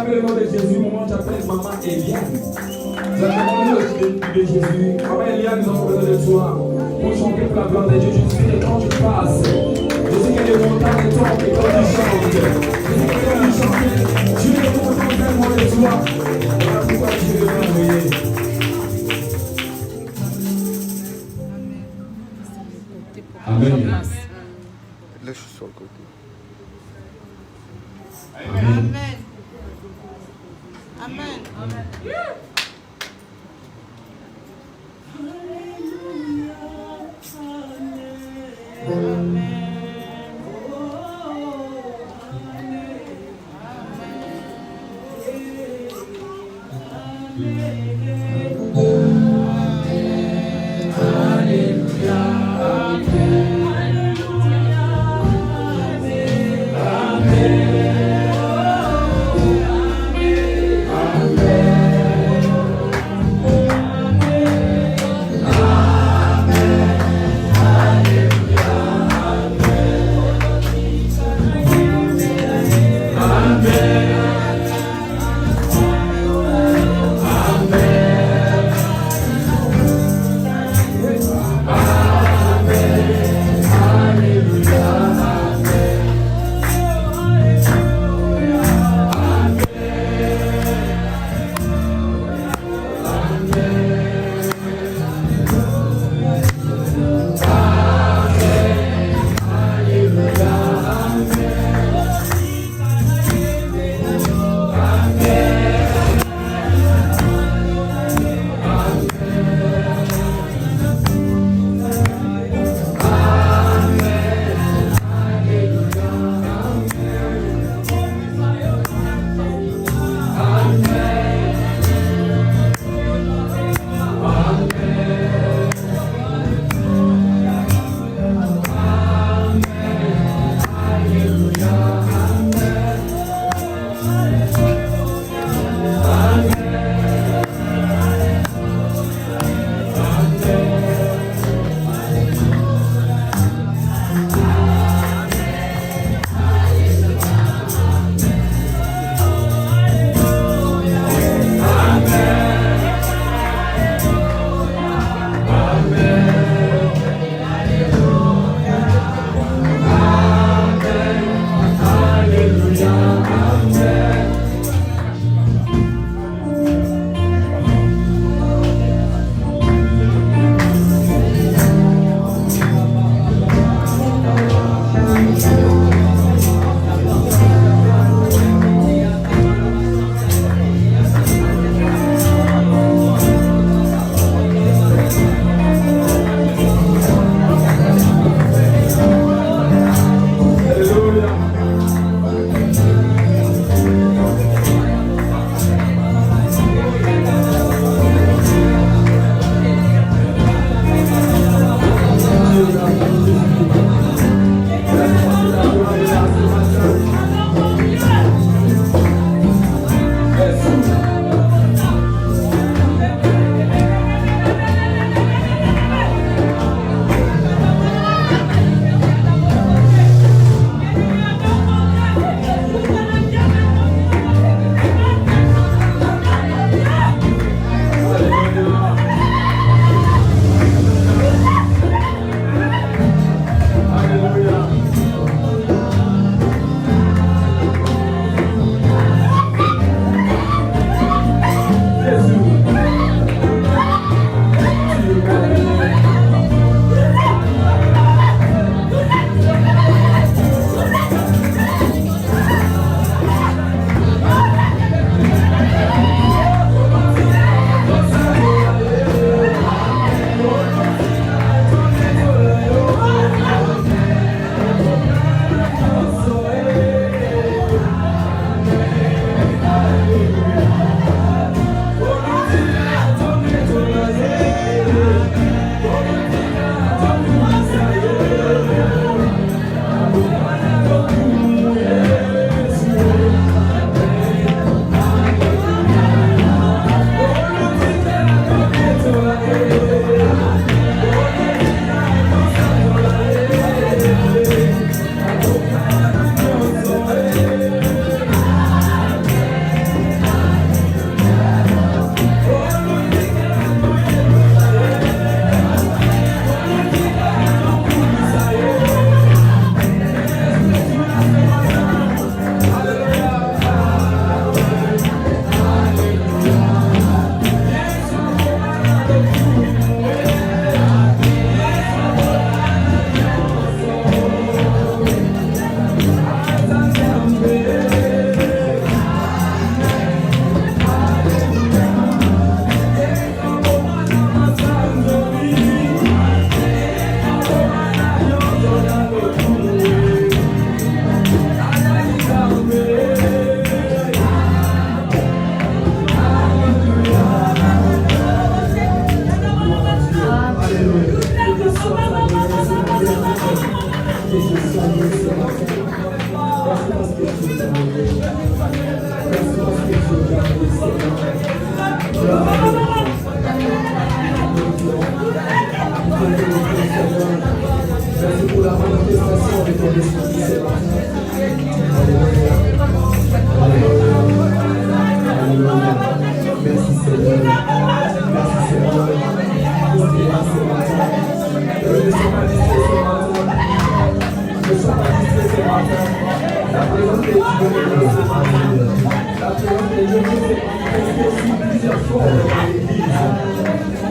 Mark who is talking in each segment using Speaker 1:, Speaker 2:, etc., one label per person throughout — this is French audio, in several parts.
Speaker 1: acclamé le nom de Jésus, au moment où j'appelle maman Eliane. Vous acclamez le nom de Jésus. Maman Eliane, nous avons besoin de toi pour chanter pour la gloire de Dieu. Je sais que quand tu passes, je sais qu'il y a des montagnes et tombes et quand tu chantes, je sais que quand tu chantes, Dieu est content tellement de toi. Voilà pourquoi Dieu est merveilleux. Amen.
Speaker 2: Là, je suis sur le côté.
Speaker 3: Amen. Amen. Amen.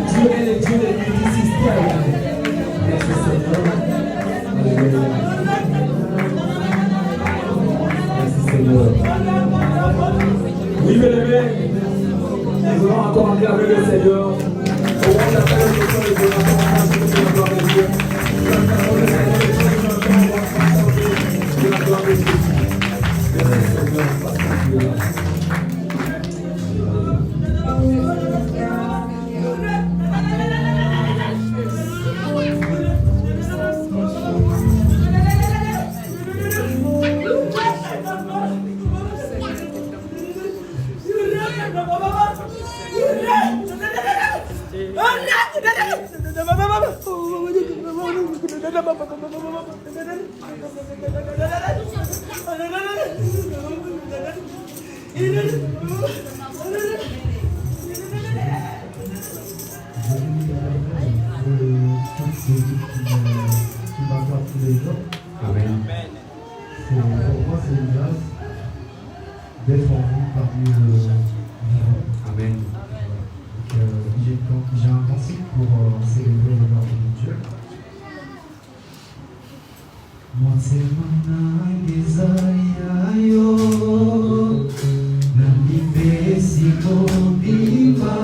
Speaker 1: Dieu est le Dieu des multisystèmes. Merci Seigneur. Alléluia. Merci Seigneur. Oui, bien-aimés, nous allons encore acclamer le Seigneur. Au moment d'appel, le Seigneur est de la gloire de Dieu. Nous acclamons le Seigneur, le Seigneur est de la gloire de Dieu. Merci Seigneur, parce que tu es là.
Speaker 3: Amen. Pour moi, c'est une grâce d'être en vie parmi le vivant.
Speaker 1: Amen.
Speaker 3: J'ai un cantique pour célébrer le nom de Dieu. Moi, c'est mon desire, si mon diva,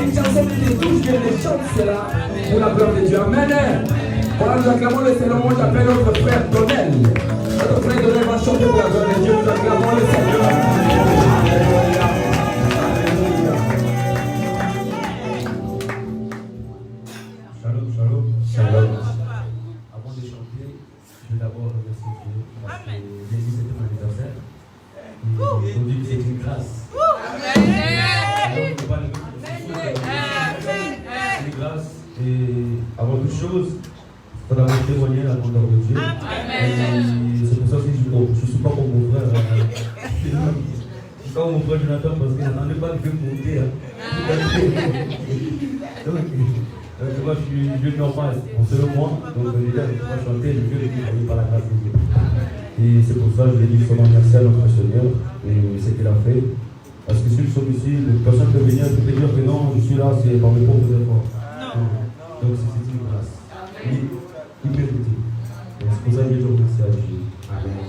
Speaker 1: méditer ensemble et tous viennent les chanter cela pour la gloire de Dieu. Amen. Voilà, nous acclamons le Seigneur. Moi, j'appelle notre frère Donnel. Notre frère Donnel va chanter pour la gloire de Dieu. Nous acclamons le Seigneur. Alléluia. Alléluia.
Speaker 3: Shalom, shalom.
Speaker 1: Shalom.
Speaker 3: Avant de chanter, je vais d'abord remercier Dieu parce que Jésus c'était mon anniversaire. Et aujourd'hui c'est une grâce. C'est une grâce. Et avant toute chose, il faut d'abord témoigner la grandeur de Dieu. Et c'est pour ça que je ne suis pas comme mon frère. Je ne suis pas comme mon frère Jonathan parce qu'il n'en est pas de monter. Donc, moi, je suis venu en face, en seul mois, donc j'étais avec moi chanter le Dieu qui est par la grâce de Dieu. Et c'est pour ça que je l'ai dit son anniversaire à notre Seigneur, et c'est qu'il a fait. Parce que si nous sommes ici, personne ne peut venir te dire que non, je suis là, c'est par mes propres efforts. Donc c'est une grâce. Il mérite. C'est pour ça que je remercie à Dieu. Amen.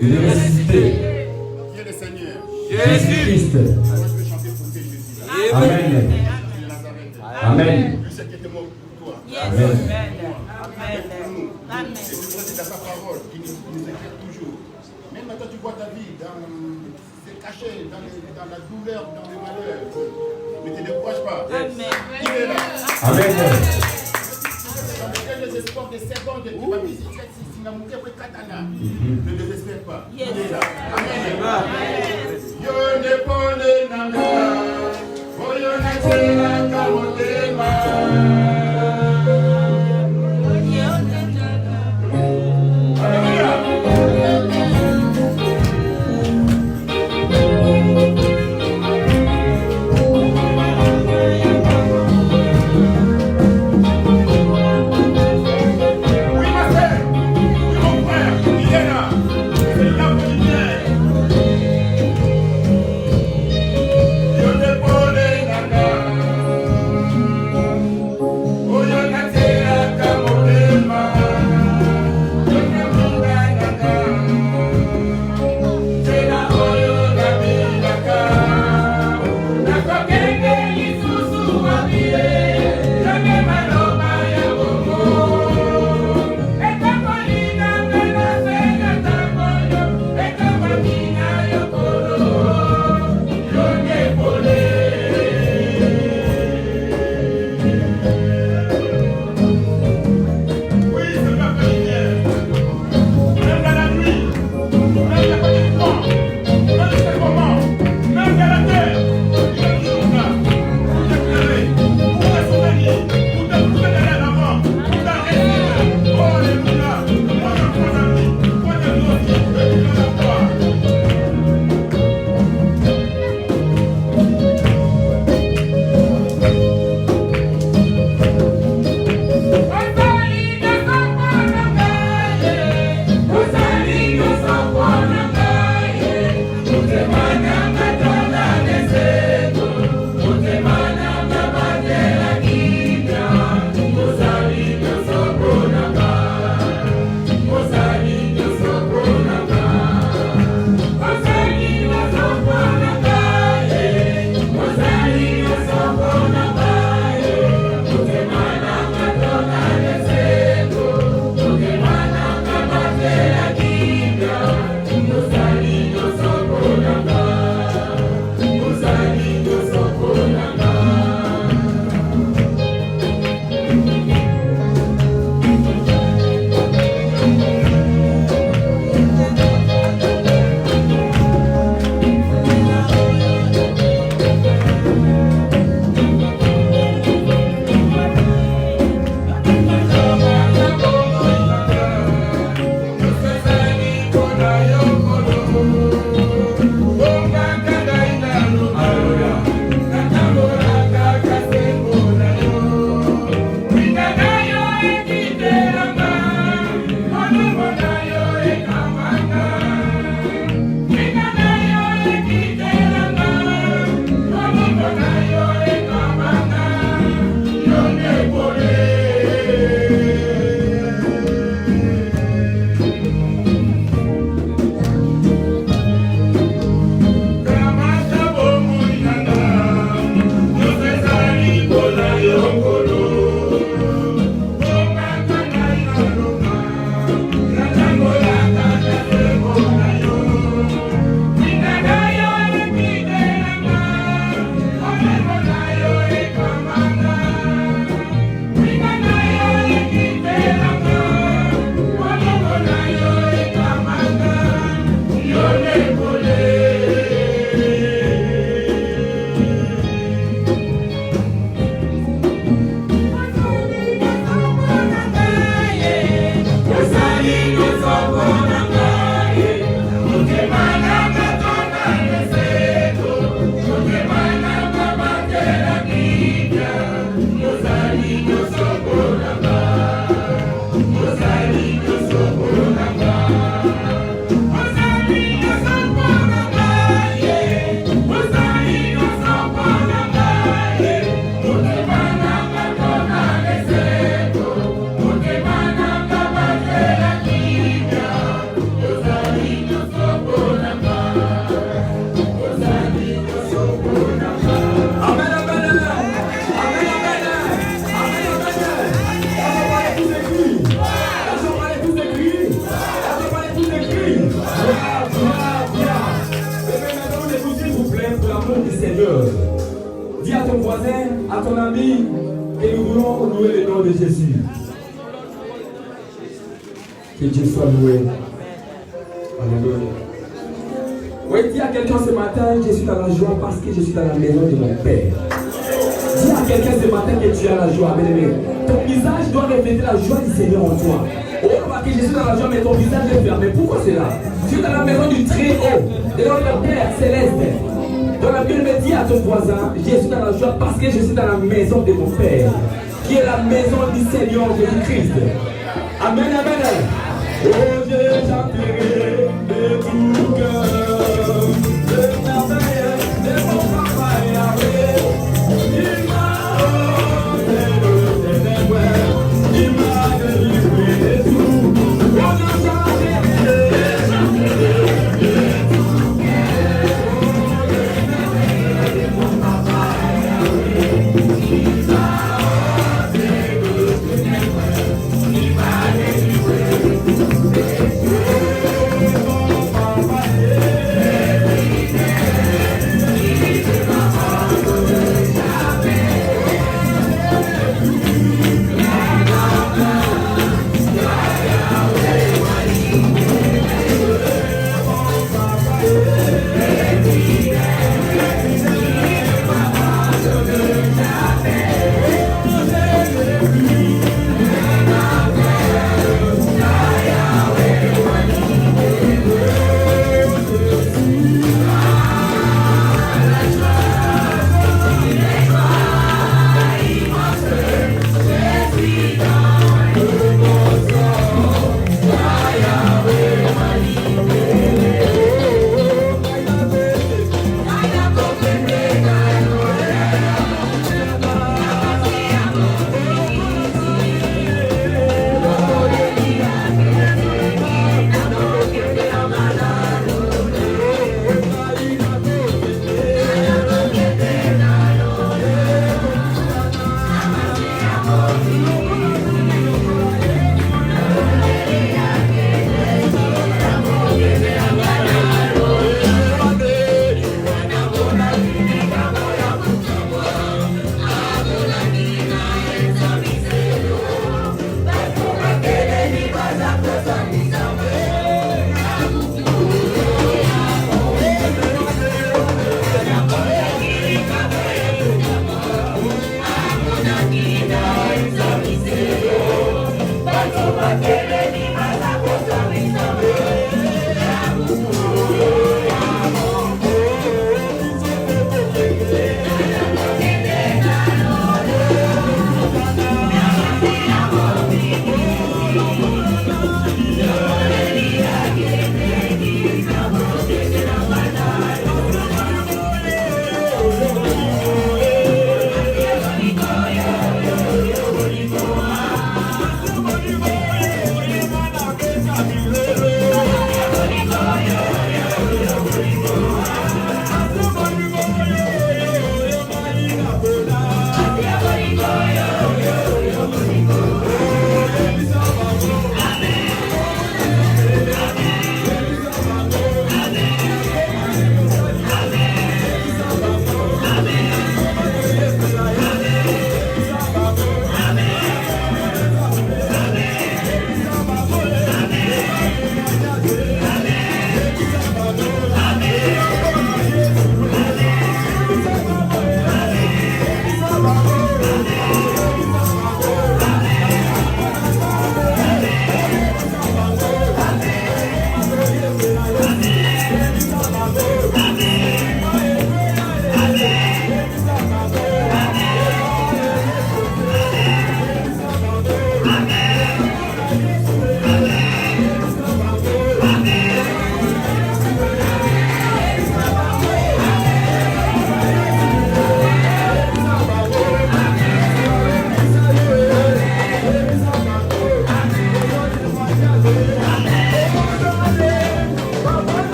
Speaker 1: Il est ressuscité.
Speaker 4: Qui est le Seigneur?
Speaker 1: Jésus-Christ.
Speaker 4: Moi, je veux chanter pour ces Jésus.
Speaker 1: Amen. Amen.
Speaker 4: Lui, c'est qui était mort pour toi.
Speaker 1: Amen.
Speaker 4: Pour nous. Et c'est grâce à sa parole qui nous éclaire toujours. Même maintenant, tu vois ta vie, c'est caché, dans la douleur, dans le malheur. Mais ne te décourage pas. Il est là.
Speaker 1: Amen.
Speaker 4: Dans le désespoir des secondes, tu vas visiter si la montée pour Katana. Ne désespère pas. Il est là. Amen. Yo ne pone nanga, voyo na tela kamotema.
Speaker 1: Dis à ton voisin, à ton ami, que nous voulons louer le nom de Jésus. Que Dieu soit loué. Alléluia. Oui, dis à quelqu'un ce matin, je suis dans la joie parce que je suis dans la maison de mon Père. Dis à quelqu'un ce matin que tu as la joie, bien-aimé. Ton visage doit refléter la joie du Seigneur en toi. Oh, parce que je suis dans la joie, mais ton visage est fermé. Pourquoi c'est là? Tu es dans la maison du Très-Haut, de notre Père céleste. Dans la Bible dit à ton voisin, je suis dans la joie parce que je suis dans la maison de mon Père, qui est la maison du Seigneur Jésus-Christ. Amen, amen. Oh, je chanterai de tout cœur, de merveille, de mon papa Yahweh. Il m'a donné le ténèbres, il m'a délivré de tout. Oh, je chanterai de tout cœur.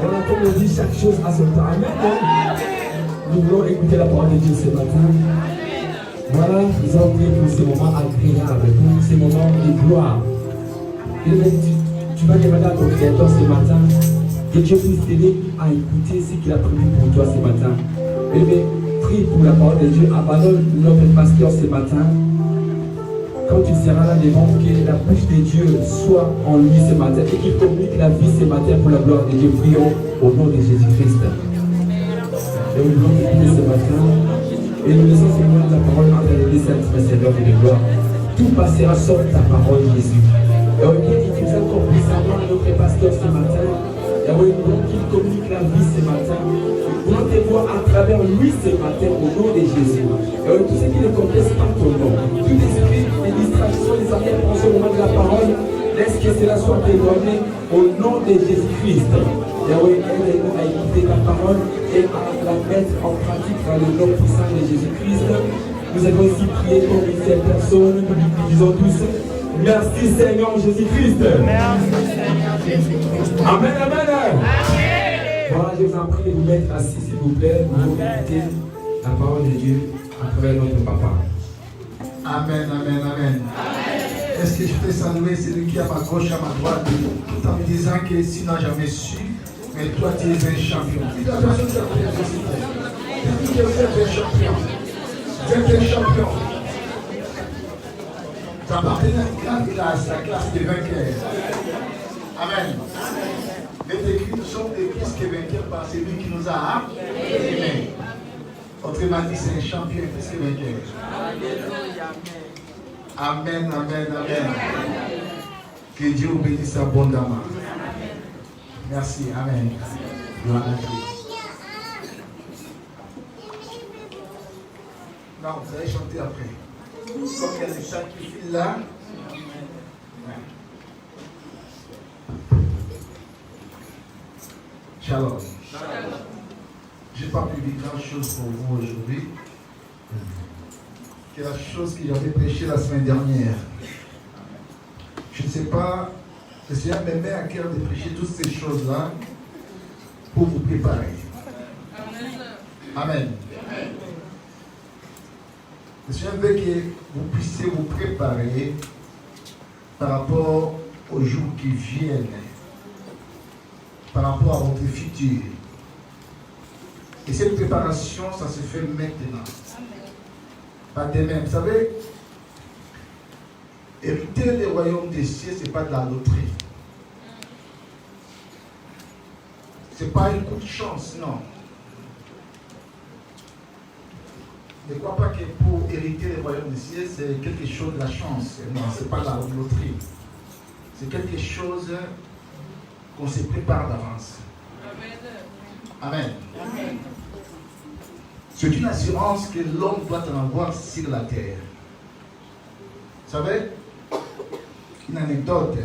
Speaker 1: Voilà, comme on dit, chaque chose a son temps. Amen. Nous voulons écouter la parole de Dieu ce matin. Voilà, nous allons prier pour ces moments agréables, pour ces moments de gloire. Et tu vas demander à ton Créateur ce matin que Dieu puisse t'aider à écouter ce qu'il a prévu pour toi ce matin. Et bien, prie pour la parole de Dieu. Abandonne notre pasteur ce matin. Quand tu seras là devant, que la bouche de Dieu soit en lui ce matin et qu'il communique la vie ce matin pour la gloire de Dieu. Prions au nom de Jésus-Christ. Et nous voulons prier ce matin. Et nous laissons Seigneur ta parole entre les deux saints Seigneur de gloire. Tout passera sur ta parole, Jésus. Et on vient utiliser encore puissamment notre pasteur ce matin. Et on voulons qu'il communique la vie ce matin. Nous voulons te voir à travers lui ce matin au nom de Jésus. Et tout ce qui ne complexe pas ton nom. Tout esprit, les distractions, les affaires en ce moment de la parole, laisse que cela soit éloigné au nom de Jésus-Christ. Et oui, aide-nous à écouter ta parole et à la mettre en pratique dans le nom puissant de Jésus-Christ. Nous avons aussi prié pour une seule personne. Nous disons tous, merci Seigneur Jésus-Christ.
Speaker 4: Merci Seigneur Jésus-Christ.
Speaker 1: Amen, amen. Voilà, je vous en prie de vous mettre assis, s'il vous plaît. Nous allons écouter la parole de Dieu à travers notre papa.
Speaker 4: Amen, amen, amen. Est-ce que je peux saluer celui qui est à ma gauche, à ma droite, tout en me disant que s'il n'a jamais su, mais toi tu es un champion. Dis la personne qui a pris la société. Dis que vous êtes un champion. Vous êtes un champion. Tu appartiens à une grande classe, la classe des vainqueurs. Amen. Les écrits, nous sommes des plus que vainqueurs par celui qui nous a aimés. Autrement dit, c'est un champion plus que vainqueur. Amen, amen, amen. Que Dieu vous bénisse abondamment. Merci, amen. Gloire à Dieu. Non, vous allez chanter après. Comme il y a des chants qui filent là. Shalom. Je n'ai pas pu dire grand chose pour vous aujourd'hui. C'est la chose que j'avais prêché la semaine dernière. Je ne sais pas, le Seigneur me met à cœur de prêcher toutes ces choses-là pour vous préparer. Amen. Le Seigneur veut que vous puissiez vous préparer par rapport aux jours qui viennent, par rapport à votre futur. Et cette préparation, ça se fait maintenant. Pas demain. Vous savez, hériter les royaumes des cieux, ce n'est pas de la loterie. Ce n'est pas un coup de chance, non. Ne crois pas que pour hériter les royaumes des cieux, c'est quelque chose de la chance. Non, ce n'est pas de la loterie. C'est quelque chose qu'on se prépare d'avance. Amen. Amen. C'est une assurance que l'homme doit en avoir sur la terre. Vous savez, une anecdote.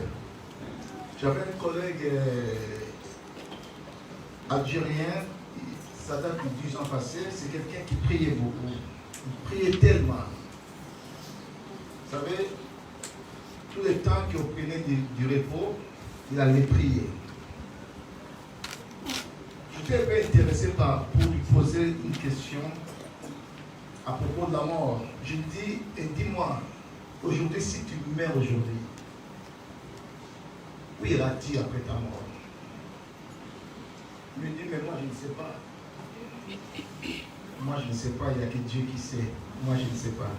Speaker 4: J'avais un collègue algérien, ça date de 10 ans passés, c'est quelqu'un qui priait beaucoup. Il priait tellement. Vous savez, tout le temps qu'il prenait du repos, il allait prier. J'étais un peu intéressé pour lui poser une question à propos de la mort. Je lui dis, dis-moi, aujourd'hui, si tu meurs aujourd'hui, où iras-tu après ta mort? Il me dit, mais moi je ne sais pas. Moi je ne sais pas, il n'y a que Dieu qui sait. Moi je ne sais pas.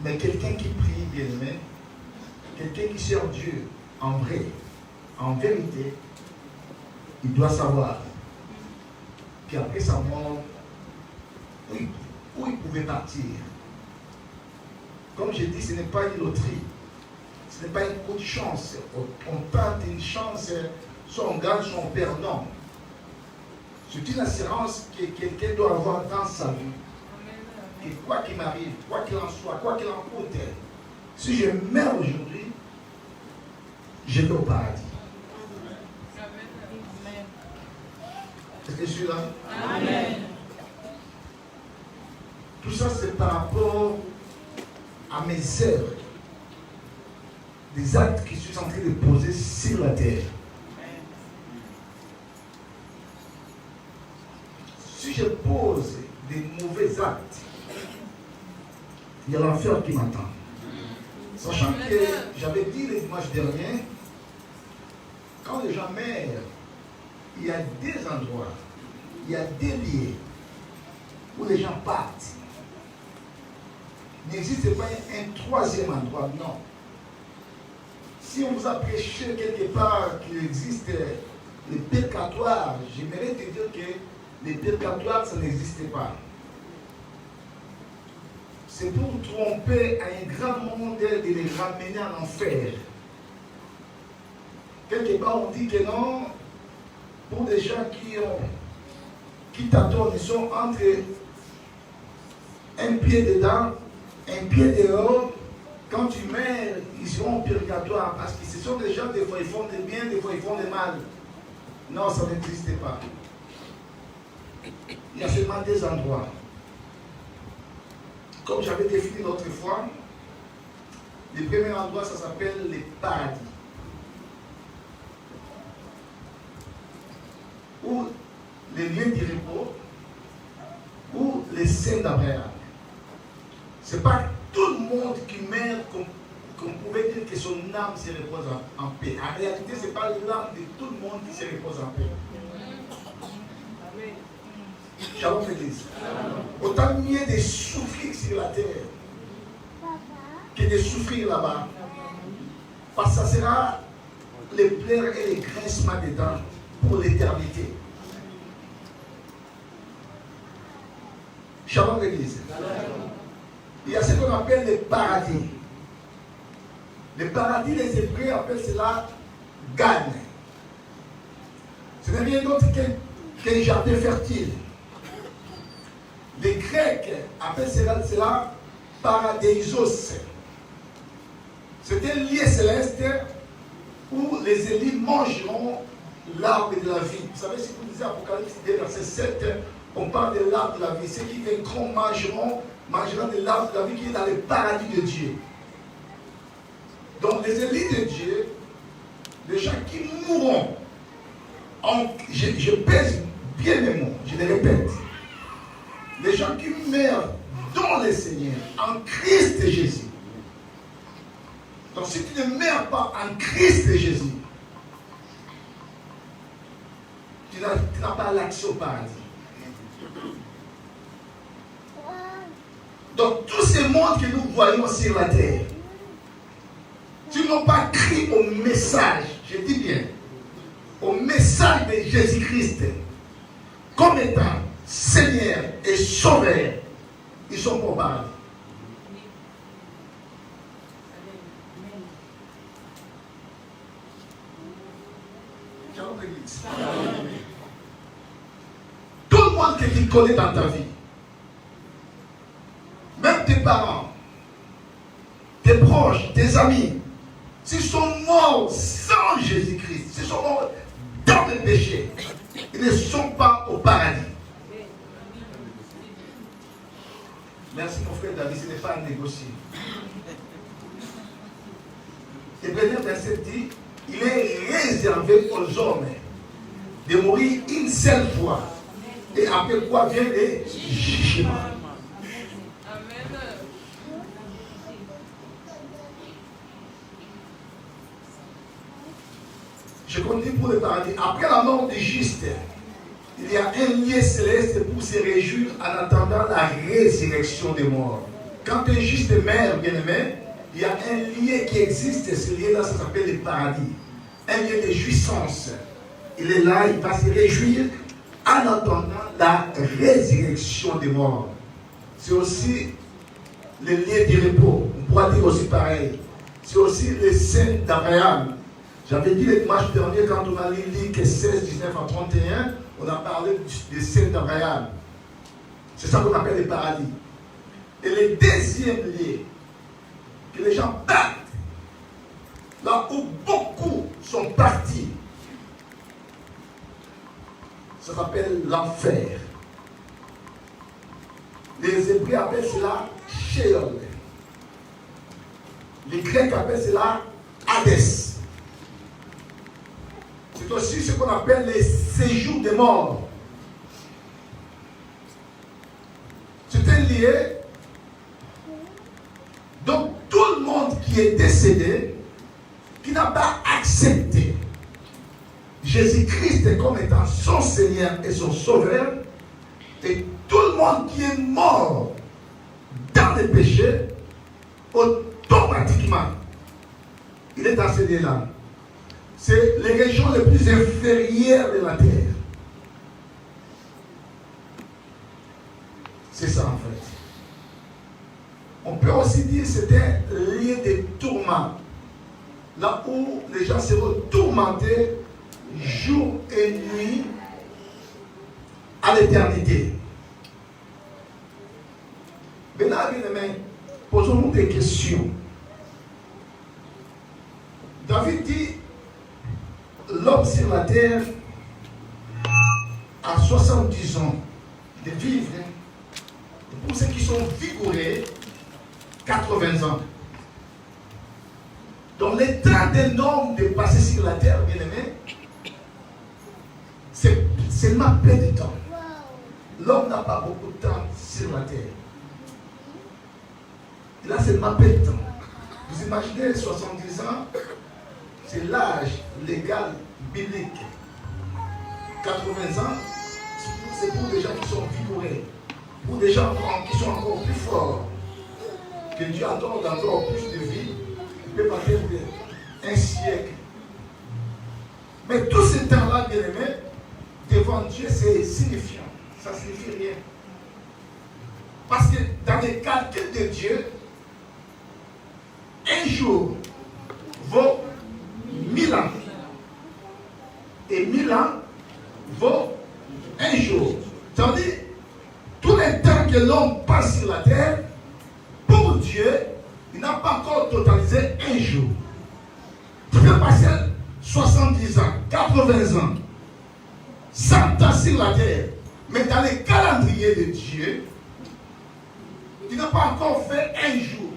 Speaker 4: Mais quelqu'un qui prie, bien aimé, quelqu'un qui sert Dieu en vrai, en vérité, il doit savoir qu'après sa mort, où il pouvait partir. Comme je dis, ce n'est pas une loterie. Ce n'est pas une coup de chance. On tente une chance, soit on gagne, soit on perd. Non. C'est une assurance que quelqu'un doit avoir dans sa vie. Et quoi qu'il m'arrive, quoi qu'il en soit, quoi qu'il en coûte, si je meurs aujourd'hui, je vais au paradis. Est-ce que je suis là? Amen. Tout ça, c'est par rapport à mes œuvres.
Speaker 5: des actes que je suis en train de poser sur la terre. Si je pose des mauvais actes, il y a l'enfer qui m'attend. Sachant que j'avais dit le dimanche dernier, quand les gens meurent, il y a des endroits, il y a des lieux où les gens partent. Il n'existe pas un troisième endroit, non. Si on vous a prêché quelque part qu'il existe les purgatoires, j'aimerais te dire que les purgatoires, ça n'existe pas. C'est pour tromper à un grand monde de les ramener en enfer. Quelque part, on dit que non, pour des gens qui t'attendent, ils sont entre un pied dedans, un pied dehors. Quand tu meurs, ils seront au purgatoire. Parce que ce sont des gens, des fois ils font du bien, des fois ils font du mal. Non, ça n'existe pas. Il y a seulement des endroits. Comme j'avais défini l'autre fois, le premier endroit, ça s'appelle les paradis. Ou les lieux du repos, ou les saints d'Abraham. Ce n'est pas tout le monde qui meurt qu'on pouvait dire que son âme se repose en paix. En réalité, ce n'est pas l'âme de tout le monde qui se repose en paix. Shalom l'église. Autant mieux de souffrir sur la terre que de souffrir là-bas. Parce que ça sera les pleurs et les grincements des dents pour l'éternité. Shalom l'église. Il y a ce qu'on appelle le paradis. Le paradis, les Hébreux appellent cela Gan. Ce n'est rien d'autre qu'un jardin fertile. Les Grecs appellent cela Paradeisos. C'est un lieu céleste où les élus mangeront l'arbre de la vie. Vous savez, si vous lisez Apocalypse 2, verset 7, on parle de l'arbre de la vie. Ceux qui vaincront mangeront de l'arbre de la vie qui est dans le paradis de Dieu. Donc les élus de Dieu, les gens qui mourront, je pèse bien mes mots, je les répète. Les gens qui meurent dans le Seigneur, en Christ Jésus. Donc si tu ne meurs pas en Christ Jésus, tu n'as pas l'accès au paradis. Donc tous ces mondes que nous voyons sur la terre, tu n'as pas crié au message, je dis bien, au message de Jésus-Christ, comme étant Seigneur et Sauveur, ils sont pour paradis. Tout le monde que tu connais dans ta vie, même tes parents, tes proches, tes amis, s'ils sont morts sans Jésus-Christ, s'ils sont morts dans le péché, ils ne sont pas au paradis. Merci mon frère David, ce n'est pas à négocier. Hébreux verset dit, il est réservé aux hommes de mourir une seule fois. Et après quoi vient le jugement. Je continue pour le paradis. Après la mort du juste, il y a un lieu céleste pour se réjouir en attendant la résurrection des morts. Quand un juste meurt, bien aimé, il y a un lieu qui existe. Ce lieu-là, ça s'appelle le paradis. Un lieu de jouissance. Il est là, il va se réjouir en attendant la résurrection des morts. C'est aussi le lieu du repos. On pourra dire aussi pareil. C'est aussi les saints d'Abraham. J'avais dit le dimanche dernier, quand on a lu Luc 16, 19 à 31, on a parlé des saints d'Abraham. C'est ça qu'on appelle le paradis. Et le deuxième lieu, que les gens partent, là où beaucoup sont partis, ça s'appelle l'enfer. Les Hébreux appellent cela Sheol. Les Grecs appellent cela Hadès. C'est aussi ce qu'on appelle les séjours des morts. C'était lié. Donc tout le monde qui est décédé, qui n'a pas accepté Jésus-Christ comme étant son Seigneur et son Sauveur, et tout le monde qui est mort dans les péchés, automatiquement, il est dans ce lieu-là. C'est les régions les plus inférieures de la terre. C'est ça en fait. On peut aussi dire que c'était un lieu de tourment. Là où les gens seront tourmentés jour et nuit à l'éternité. Maintenant, bien aimé, posons-nous des questions. David dit, l'homme sur la terre a 70 ans de vivre. Et pour ceux qui sont vigoureux, 80 ans. Donc le temps d'un homme de passer sur la terre, bien aimé, c'est seulement peu de temps. L'homme n'a pas beaucoup de temps sur la terre. Il a seulement peu de temps. Vous imaginez 70 ans, c'est l'âge légal biblique. 80 ans, c'est pour des gens qui sont vigoureux, pour des gens qui sont encore plus forts, que Dieu attend encore plus de vie. Il peut passer un siècle. Mais tout ce temps-là, bien aimé, devant Dieu, c'est signifiant. Ça ne signifie rien. Parce que dans les calculs de Dieu, un jour vaut 1000 ans. Et 1000 ans vaut un jour. Ça veut dire, tout le temps que l'homme passe sur la terre, pour Dieu, il n'a pas encore totalisé un jour. Tu peux passer 70 ans, 80 ans, 100 ans sur la terre, mais dans le calendrier de Dieu, tu n'as pas encore fait un jour.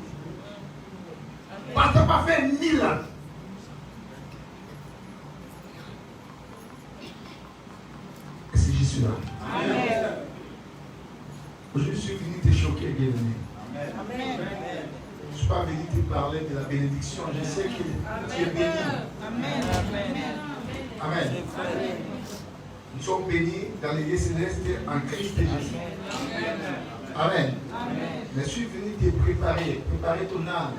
Speaker 5: Parce que tu n'as pas fait 1000 ans. Et c'est Jésus là. Amen. Aujourd'hui, je suis venu te choquer, bien-aimé. Amen. Je ne suis pas venu te parler de la bénédiction. Je sais que tu es béni. Amen. Amen. Nous sommes bénis dans les lieux célestes en Christ Jésus. Amen. Je suis venu te préparer ton âme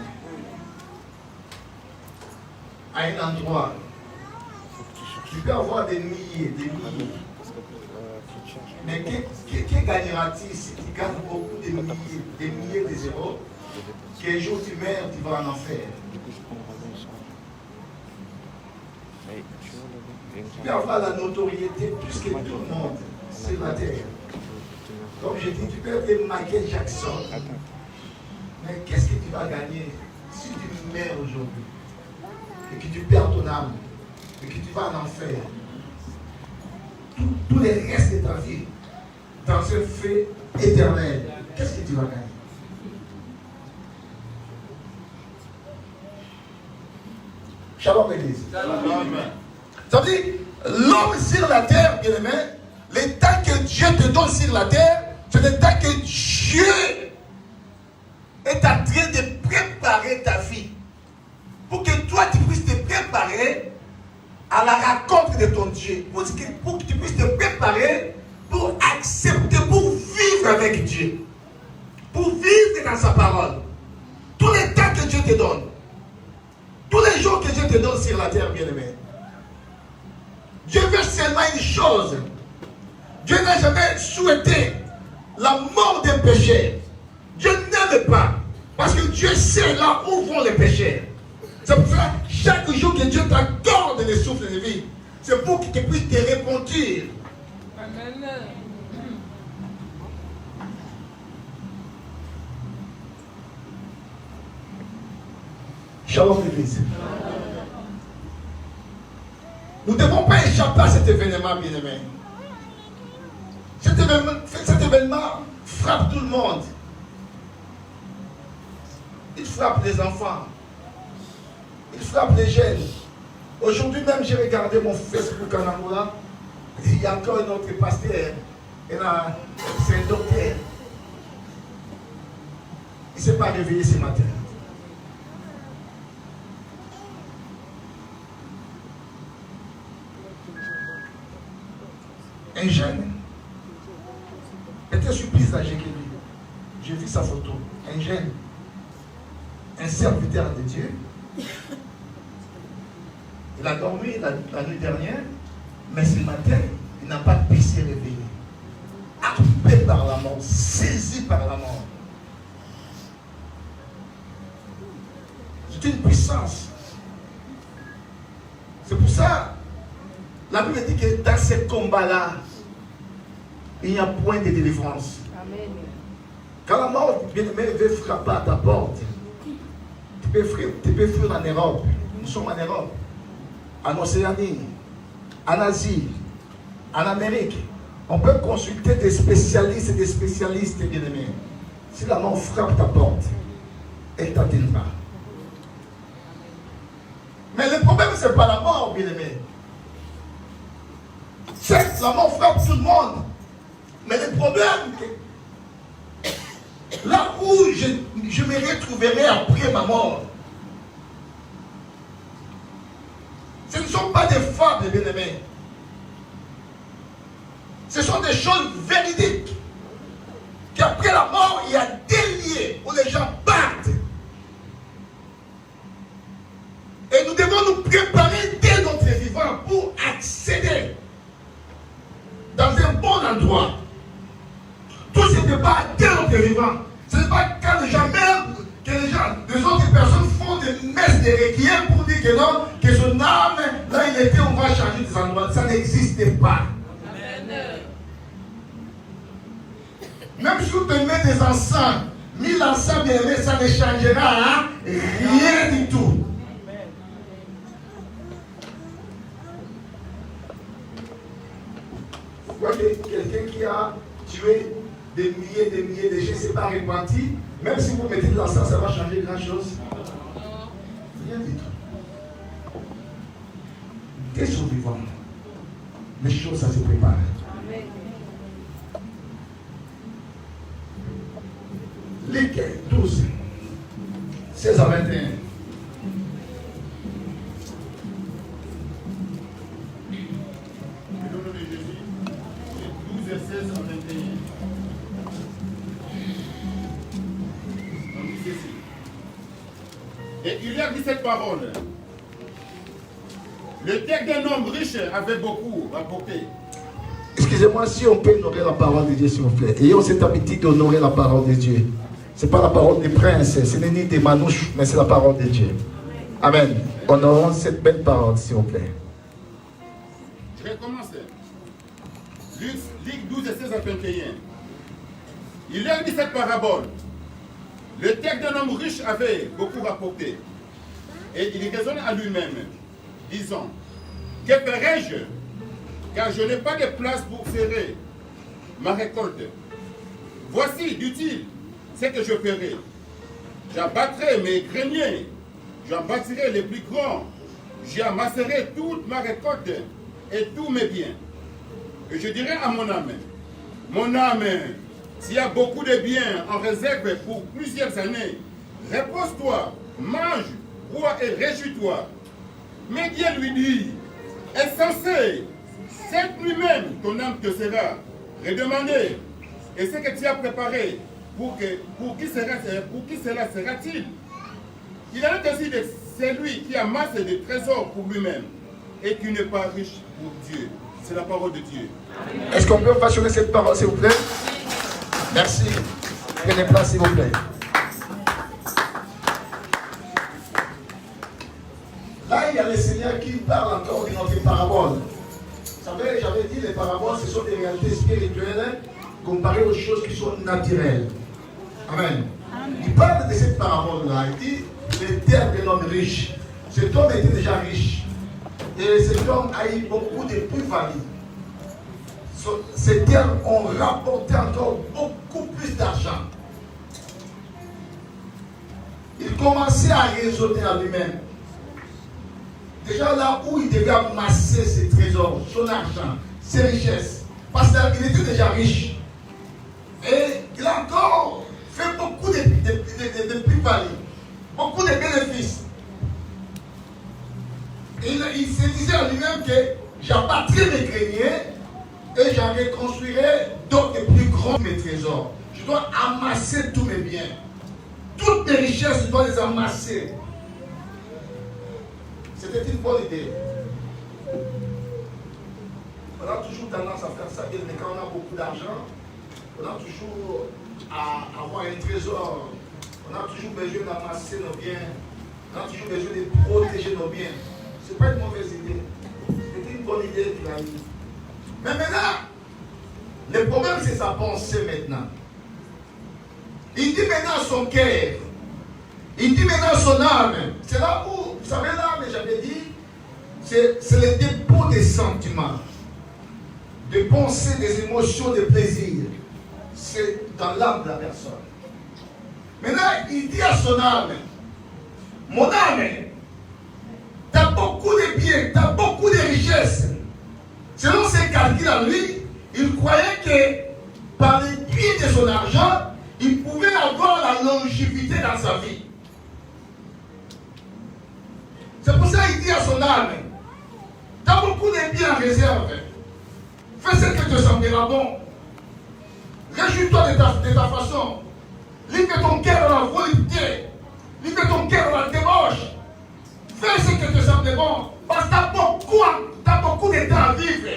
Speaker 5: à un endroit. Tu peux avoir des milliers. Mais que gagneras-tu si tu gagnes beaucoup de milliers de zéros, qu'un jour tu meurs, tu vas en enfer? Tu peux avoir la notoriété plus que tout le monde sur la terre. Comme je dis, tu peux être Michael Jackson. Mais qu'est-ce que tu vas gagner si tu meurs aujourd'hui et que tu perds ton âme et que tu vas en enfer? Tout le reste de ta vie dans ce fait éternel, qu'est-ce que tu vas gagner? Shalom Église. Ça veut dire, l'homme sur la terre, bien aimé, le temps que Dieu te donne sur la terre, c'est le temps que Dieu est en train de préparer ta vie. Pour que toi, tu puisses te préparer à la rencontre de ton Dieu. Pour que tu puisses te préparer pour accepter, pour vivre avec Dieu. Pour vivre dans sa parole. Tous les temps que Dieu te donne. Tous les jours que Dieu te donne sur la terre, bien-aimé. Dieu veut seulement une chose. Dieu n'a jamais souhaité la mort des pécheurs. Dieu n'aime pas. Parce que Dieu sait là où vont les pécheurs. C'est pour ça que chaque jour que Dieu t'accorde le souffle de vie, c'est pour que tu puisses te repentir. Amen. Shalom Église. Nous ne devons pas échapper à cet événement, bien-aimé. Cet événement frappe tout le monde. Il frappe les enfants. Il frappe les jeunes. Aujourd'hui même, j'ai regardé mon Facebook en Angola. Il y a encore un autre pasteur. C'est un docteur. Il ne s'est pas réveillé ce matin. Un jeune, était sur plus âgé que lui. J'ai vu sa photo. Un jeune, un serviteur de Dieu. Il a dormi la nuit dernière, mais ce matin, il n'a pas pu se réveiller. Happé par la mort, saisi par la mort. C'est une puissance. C'est pour ça, la Bible dit que dans ce combat-là, il n'y a point de délivrance. Amen. Quand la mort, bien-aimé, veut frapper à ta porte, tu peux fuir en Europe. Nous sommes en Europe, en Océanie, en Asie, en Amérique. On peut consulter des spécialistes et des spécialistes, bien-aimés. Si la mort frappe ta porte, elle t'atteindra. Mais le problème, ce n'est pas la mort, bien-aimé. Certes, la mort frappe tout le monde. Mais le problème, là où je me retrouverai après ma mort, ce ne sont pas des fables, bien-aimés. Ce sont des choses véridiques. Qu'après la mort, il y a des lieux où les gens partent. Et nous devons nous préparer dès notre vivant pour accéder dans un bon endroit. Tout ce n'est pas dès notre vivant. Ce n'est pas quand les gens meurent que les autres personnes font des messes de requiem pour dire que non, que son âme, là il était, on va changer des endroits. Ça n'existe pas. Amen. Même si vous te mettez des encens, 1000 encens bien aimés, ça ne changera rien du tout. Vous voyez quelqu'un qui a tué des milliers de gens, c'est pas repenti. Même si vous mettez de l'encens, ça va changer grand chose. Rien du tout. T'es survivant. Les choses, ça se prépare. Luc 12, 16 à 21.
Speaker 4: Le nom de Jésus, 12 et 16 à 21. On dit ceci. Et il y a dit cette parole. Le terre d'un homme riche avait beaucoup rapporté.
Speaker 5: Excusez-moi, si on peut honorer la parole de Dieu, s'il vous plaît. Ayons cette habitude d'honorer la parole de Dieu. Ce n'est pas la parole des princes, ce n'est ni des manouches, mais c'est la parole de Dieu. Amen. Honorons cette belle parole, s'il vous plaît.
Speaker 4: Je vais commencer. Luc 12 et 16 à 21. Il leur dit cette parabole. Le terre d'un homme riche avait beaucoup rapporté. Et il raisonne à lui-même, disant, que ferai-je, car je n'ai pas de place pour serrer ma récolte. Voici, dit-il, ce que je ferai. J'abattrai mes greniers, j'en bâtirai les plus grands, j'y amasserai toute ma récolte et tous mes biens. Et je dirai à mon âme, s'il y a beaucoup de biens en réserve pour plusieurs années, repose-toi, mange, bois et réjouis-toi. Mais Dieu lui dit, insensé, cette nuit même ton âme te sera redemandée. Et ce que tu as préparé, pour qui cela sera-t-il? Il en est ainsi de celui qui amasse des trésors pour lui-même et qui n'est pas riche pour Dieu. C'est la parole de Dieu.
Speaker 5: Est-ce qu'on peut façonner cette parole, s'il vous plaît? Merci. Prenez place, s'il vous plaît. Là, il y a le Seigneur qui parle encore de notre parabole. Vous savez, j'avais dit, les paraboles, ce sont des réalités spirituelles comparées aux choses qui sont naturelles. Amen. Il parle de cette parabole-là. Il dit, le terre d'un homme riche. Cet homme était déjà riche. Et cet homme a eu beaucoup de plus-values. Ces terres ont rapporté encore beaucoup plus d'argent. Il commençait à raisonner à lui-même. déjà là où il devait amasser ses trésors, son argent, ses richesses. Parce qu'il était déjà riche. Et il a encore fait beaucoup de plus-values, beaucoup de bénéfices. Et il se disait à lui-même que j'abattrai mes greniers et j'en reconstruirai d'autres plus grands mes trésors. Je dois amasser tous mes biens. Toutes mes richesses, je dois les amasser. C'était une bonne idée. On a toujours tendance à faire ça. Et quand on a beaucoup d'argent, on a toujours à avoir un trésor. On a toujours besoin d'amasser nos biens. On a toujours besoin de protéger nos biens. Ce n'est pas une mauvaise idée. C'était une bonne idée qu'il a eue. Mais maintenant, le problème c'est sa pensée maintenant. Il dit maintenant son cœur. Il dit maintenant son âme. C'est là où, vous savez, l'âme, j'avais dit, c'est le dépôt des sentiments, des pensées, des émotions, des plaisirs. C'est dans l'âme de la personne. Maintenant, il dit à son âme, mon âme, tu as beaucoup de biens, tu as beaucoup de richesses. Selon ses calculs à lui, il croyait que par les biens de son argent, il pouvait avoir la longévité dans sa vie. C'est pour ça qu'il dit à son âme, tu as beaucoup de biens en réserve. Fais ce que te semblera bon. Réjouis-toi de ta façon. Livre ton cœur dans la volupté. Livre ton cœur dans la débauche. Fais ce que te semble bon. Parce que tu as beaucoup de temps à vivre.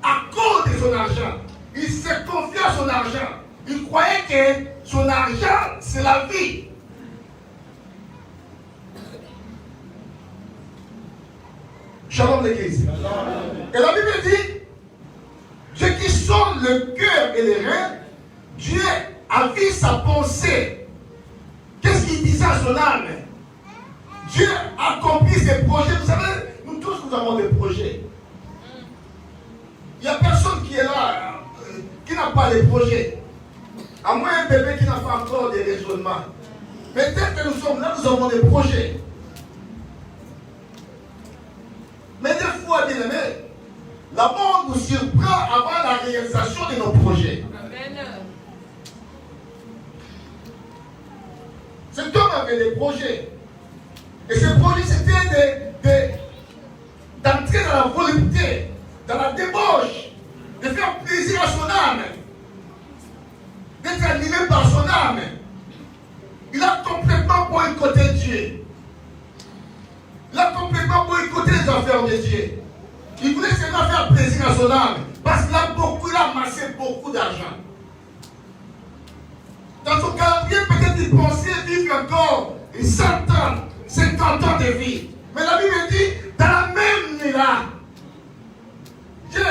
Speaker 5: À cause de son argent. Il s'est confié à son argent. Il croyait que son argent, c'est la vie. Shalom l'église. Et la Bible dit, Dieu qui sonde le cœur et les reins, Dieu a vu sa pensée. Qu'est-ce qu'il disait à son âme? Dieu a accompli ses projets. Vous savez, nous tous nous avons des projets. Il n'y a personne qui est là, qui n'a pas les projets. À moins un bébé qui n'a pas encore des raisonnements. Peut-être que nous sommes là, nous avons des projets. Mais des fois, bien aimé, la mort nous surprend avant la réalisation de nos projets. Amen. Cet homme avait des projets. Et ces projets, c'était d'entrer dans la volupté, dans la débauche, de faire plaisir à son âme, d'être animé par son âme. Il a complètement boycotté Dieu. Il a complètement boycotté les affaires de Dieu. Il voulait seulement faire plaisir à son âme. Parce qu'il a amassé beaucoup d'argent. Dans son calendrier, peut-être il pensait vivre encore 100 ans, 50 ans de vie. Mais la Bible dit, dans la même nuit-là, Dieu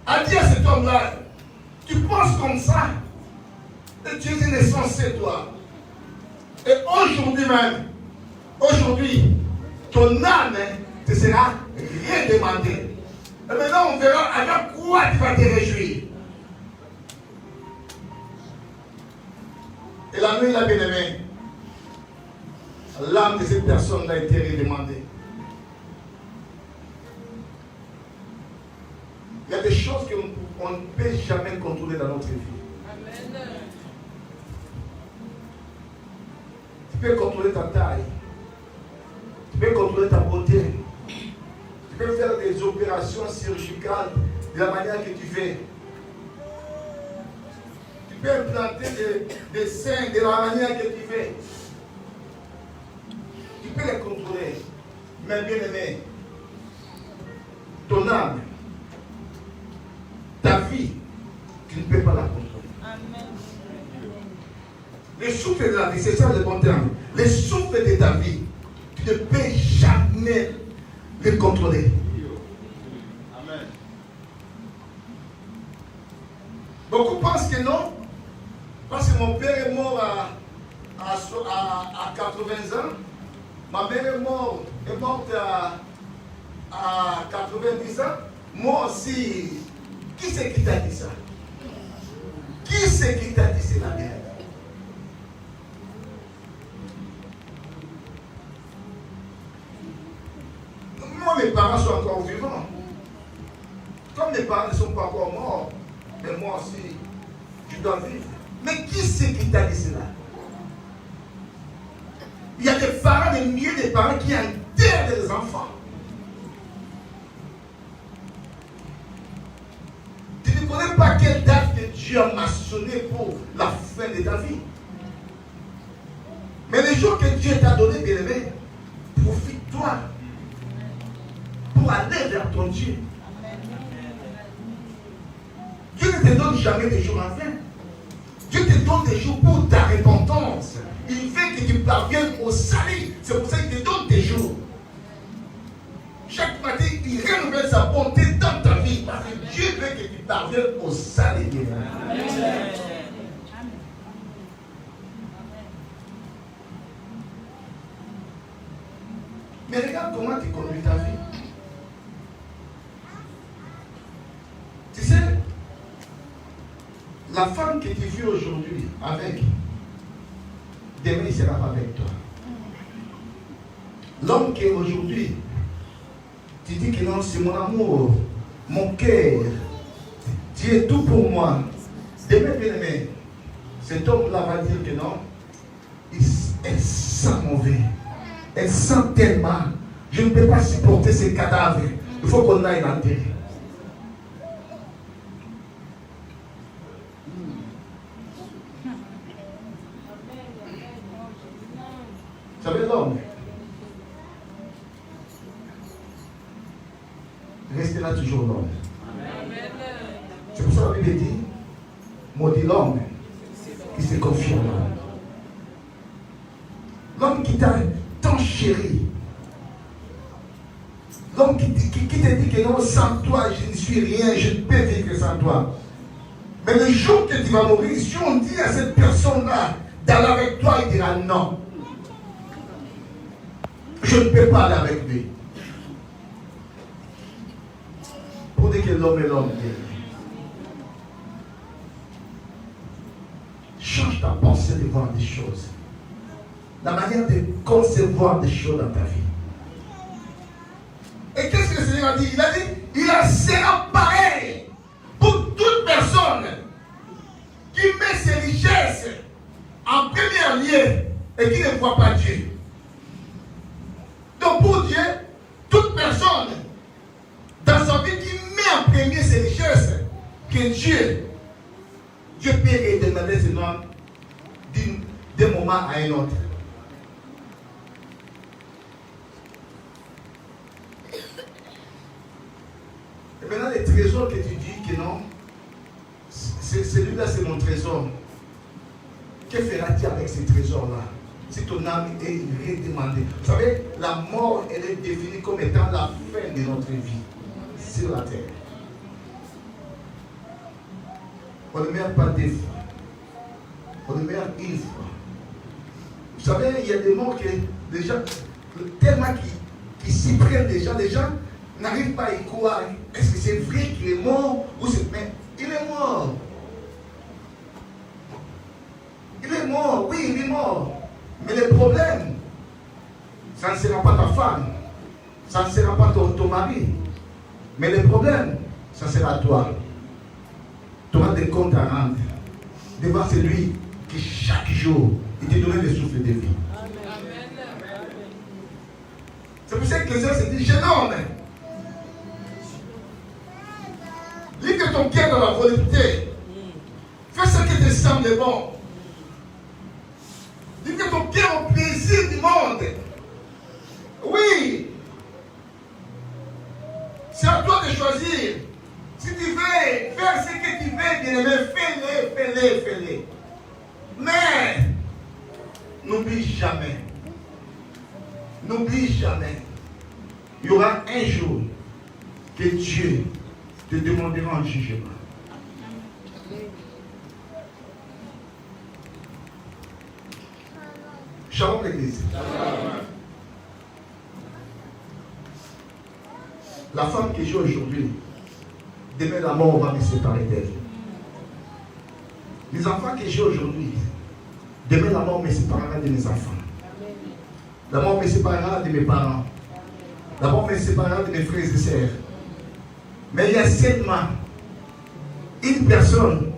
Speaker 5: a dit à cet homme-là, tu penses comme ça, et tu es insensé, toi. Et aujourd'hui même, ton âme te sera redemandée. Et maintenant, on verra avec quoi tu vas te réjouir. Et la nuit, la bien-aimée, l'âme de cette personne a été redemandée. Il y a des choses qu'on ne peut jamais contrôler dans notre vie. Amen. Tu peux contrôler ta taille. Tu peux contrôler ta beauté. Tu peux faire des opérations chirurgicales de la manière que tu veux. Tu peux implanter des seins de la manière que tu veux. Tu peux les contrôler. Mais bien aimé, ton âme, ta vie, tu ne peux pas la contrôler. Amen. Le souffle de la vie, c'est ça le bon terme. Le souffle de ta vie, tu ne peux jamais le contrôler. Amen. Beaucoup pensent que non, parce que mon père est mort à 80 ans, ma mère est morte à 90 ans, moi aussi. Qui c'est qui t'a dit ça? Qui c'est qui t'a dit c'est la merde? Quand mes parents sont encore vivants, comme mes parents ne sont pas encore morts, mais moi aussi, je dois vivre. Mais qui c'est qui t'a dit cela? Il y a des parents, des milliers de parents qui enterrent des enfants. Tu ne connais pas quelle date que Dieu a maçonné pour la fin de ta vie. Mais les jours que Dieu t'a donné, bien aimé, profite-toi pour aller vers ton Dieu. Dieu ne te donne jamais des jours en vain. Dieu te donne des jours pour ta repentance. Il veut que tu parviennes au salut. C'est pour ça qu'il te donne des jours. Chaque matin, il renouvelle sa bonté dans ta vie. Parce que Dieu veut que tu parviennes au salut. Amen. Mais regarde comment tu conduis ta vie. Tu sais, la femme que tu vis aujourd'hui avec, demain il sera pas avec toi. L'homme qui est aujourd'hui, tu dis que non, c'est mon amour, mon cœur, tu es tout pour moi. Demain, bien aimé, cet homme-là va dire que non, elle sent mauvais. Elle sent tellement. Je ne peux pas supporter ces cadavres. Il faut qu'on aille l'enterrer. Vous savez l'homme? Restez là toujours l'homme. C'est pour ça que la Bible dit, maudit l'homme qui se confie en l'homme. L'homme qui t'a tant chéri. L'homme qui te dit que non, sans toi, je ne suis rien, je ne peux vivre sans toi. Mais le jour que tu vas mourir, si on dit à cette personne-là d'aller avec toi, il dira non. Je ne peux pas aller avec lui. Pour dire que l'homme est l'homme. Change ta pensée de voir des choses. La manière de concevoir des choses dans ta vie. Et qu'est-ce que le Seigneur a dit? Il a dit, il en sera pareil pour toute personne qui met ses richesses en premier lieu et qui ne voit pas Dieu. Donc pour Dieu, toute personne dans sa vie qui met en premier ses richesses, que Dieu peut redemander ce nom d'un moment à un autre. Et maintenant, les trésors que tu dis que non, celui-là c'est mon trésor. Que feras-tu avec ces trésors-là? Si ton âme est redemandée. Vous savez, la mort, elle est définie comme étant la fin de notre vie sur la terre. On ne meurt pas deux fois. On ne meurt une fois. Vous savez, il y a des morts que les gens, tellement qui s'y prennent déjà, les gens n'arrivent pas à y croire. Est-ce que c'est vrai qu'il est mort ou c'est... Mais il est mort. Il est mort, oui, il est mort. Mais le problème, ça ne sera pas ta femme, ça ne sera pas ton mari. Mais le problème, ça sera toi. Tu auras des comptes à rendre devant celui qui chaque jour, il te donne le souffle de vie. C'est pour ça que les gens se disent, jeune homme, lis que ton cœur dans la volonté. Fais ce qui te semble bon. Dis que ton cœur au plaisir du monde. Oui. C'est à toi de choisir. Si tu veux faire ce que tu veux, bien aimé, fais-le. Mais, n'oublie jamais. Il y aura un jour que Dieu te demandera un jugement. Shalom l'église. La femme que j'ai aujourd'hui, demain la mort va me séparer d'elle. Les enfants que j'ai aujourd'hui, demain la mort me séparera de mes enfants. La mort me séparera de mes parents. La mort me séparera de mes frères et sœurs. Mais il y a seulement une personne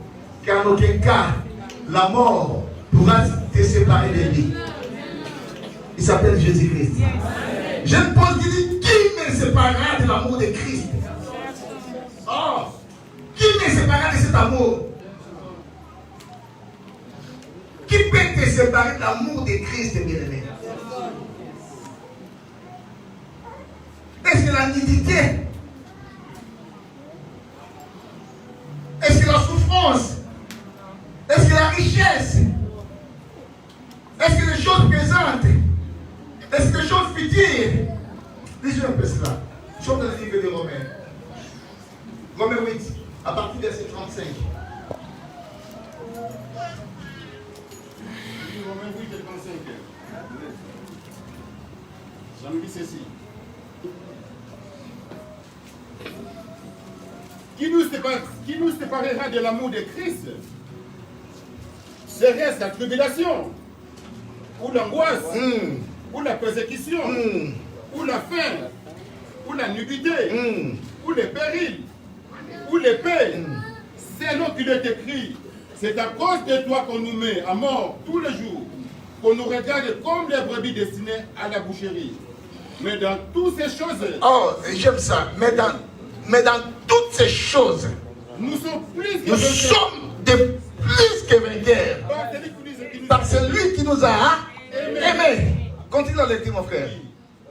Speaker 5: qui en aucun cas la mort pourra te séparer de lui. Il s'appelle Jésus-Christ. Je me pose qui me séparera de l'amour de Christ? Oh, qui me séparera de cet amour? Qui peut te séparer de l'amour de Christ, bien-aimé? Est-ce que la nudité? Est-ce que la souffrance? Est-ce que la richesse? Est-ce que les choses présentes? Est-ce que les choses futures? Lisez un peu cela. Chante le livre de Romains. Romains 8, à partir du verset 35.
Speaker 4: Romains 8 et 35. Ça nous dit ceci. Qui nous séparera de l'amour de Christ? Serait-ce la tribulation, ou l'angoisse, ou la persécution, ou la faim, ou la nudité, ou les périls, ou l'épée? Selon qu'il est écrit, c'est à cause de toi qu'on nous met à mort tous les jours, qu'on nous regarde comme les brebis destinées à la boucherie. Mais dans toutes ces choses...
Speaker 5: Oh, j'aime ça. Mais dans toutes ces choses,
Speaker 4: nous sommes plus que
Speaker 5: nous sommes plus que vainqueurs. Par celui qui nous a aimés. Continue à le dire, mon frère.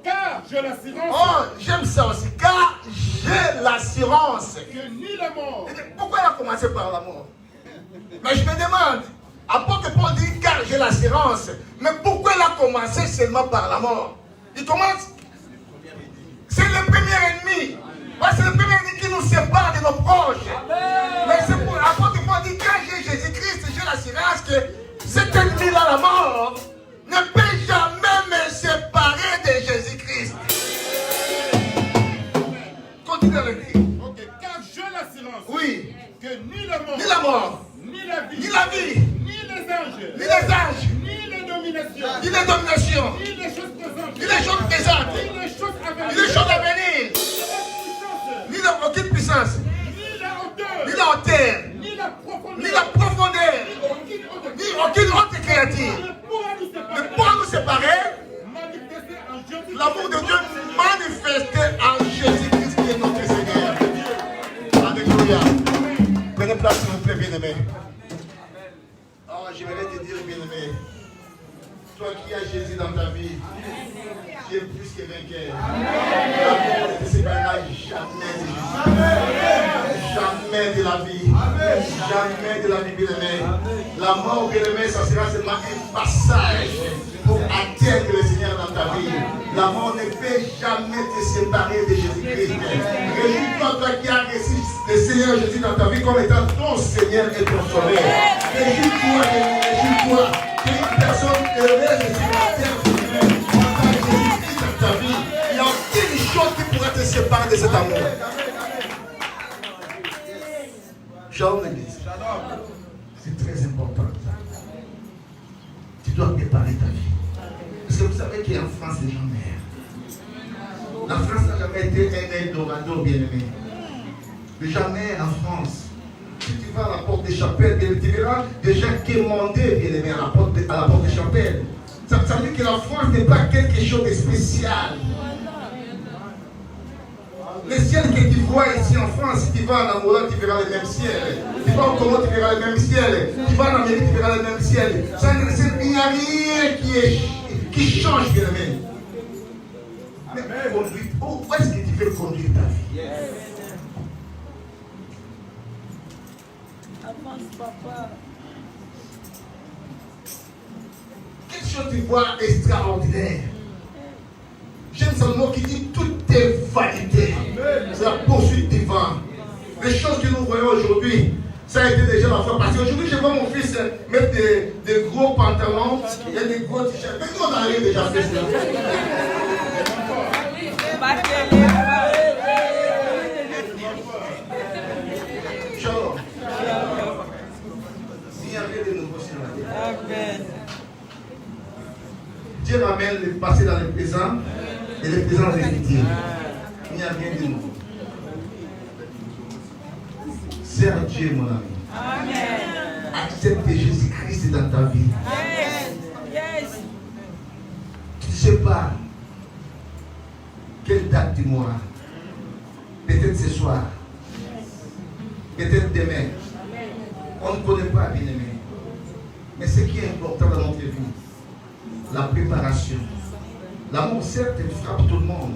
Speaker 4: Car j'ai l'assurance.
Speaker 5: Oh, j'aime ça aussi. Car j'ai l'assurance.
Speaker 4: Que ni la mort.
Speaker 5: Pourquoi il a commencé par la mort? Mais je me demande, apôtre Paul dit car j'ai l'assurance. Mais pourquoi il a commencé seulement par la mort? Il commence. C'est le premier ennemi. C'est le premier ennemi qui nous sépare de nos proches. Mais c'est pour l'apôtre Paul dit quand j'ai Jésus-Christ, j'ai l'assurance que cet ennemi-là, la mort, ne peut jamais me séparer de Jésus-Christ. Continue avec lui.
Speaker 4: Ok, car j'ai l'assurance.
Speaker 5: Oui.
Speaker 4: Que ni la mort, ni la vie,
Speaker 5: ni la vie,
Speaker 4: ni les anges,
Speaker 5: ni les anges,
Speaker 4: ni les dominations,
Speaker 5: ni les dominations,
Speaker 4: ni les choses présentes,
Speaker 5: ni les choses présentes,
Speaker 4: ni les choses à venir,
Speaker 5: ni les choses à venir, ni aucune puissance, ni la hauteur, ni la profondeur, ni aucune autre créature ne pourra nous séparer. L'amour de Dieu manifesté en Jésus-Christ qui est notre Seigneur. Alléluia. Prenez place s'il vous plaît, bien-aimé. Oh, j'aimerais te dire, bien-aimé, toi qui as Jésus dans ta vie, tu es plus que vainqueur. L'amour ne te séparera jamais de Jésus. Jamais de la vie. Jamais de la vie, bien-aimé. La mort, bien-aimé, ça sera seulement un passage pour atteindre le Seigneur dans ta vie. La mort ne peut jamais te séparer de Jésus-Christ. Réjouis-toi, toi qui as reçu le Seigneur Jésus dans ta vie comme étant ton Seigneur et ton Sauveur. Réjouis-toi, réjouis-toi. Tu es une personne heureuse sur la terre. Quand Jésus-Christ dans ta vie, il n'y a aucune chose qui pourrait te séparer de cet amour. Shalom l'église. C'est très important. Tu dois préparer ta vie. Parce que vous savez qu'en France, les gens meurent. La France n'a jamais été un Eldorado, bien-aimé. Les gens meurent en France. Si tu vas à la porte des chapelles, tu verras des gens quémandés, bien-aimé, à la porte des chapelles. Ça veut dire que la France n'est pas quelque chose de spécial. Le ciel que tu vois ici en France, si tu vas en Angola, tu verras le même ciel. Tu vas au Congo, tu verras le même ciel. Tu vas en Amérique, tu verras le même ciel. Il n'y a rien qui change, bien aimé. Mais où est-ce que tu veux conduire ta vie?
Speaker 6: Avance, papa.
Speaker 5: Quelque chose tu vois extraordinaire. J'aime ce mot qui dit tout est vanité. C'est la poursuite divine. Les choses que nous voyons aujourd'hui, ça a été déjà la fois passée. Aujourd'hui, je vois mon fils mettre des gros pantalons et des gros t-shirts. Mais nous, on n'a rien déjà fait ça. Shalom. Il y a rien de nouveau sur la terre. Dieu ramène le passé dans le présent Et le présent est définitif. Il n'y a rien de nouveau. Sers Dieu, mon ami. Amen. Accepte Jésus-Christ dans ta vie.
Speaker 6: Yes.
Speaker 5: Tu ne sais pas quelle date du mois. Peut-être ce soir. Peut-être demain. On ne connaît pas, bien aimé. Mais ce qui est important dans notre vie, la préparation. L'amour, certes, elle frappe tout le monde.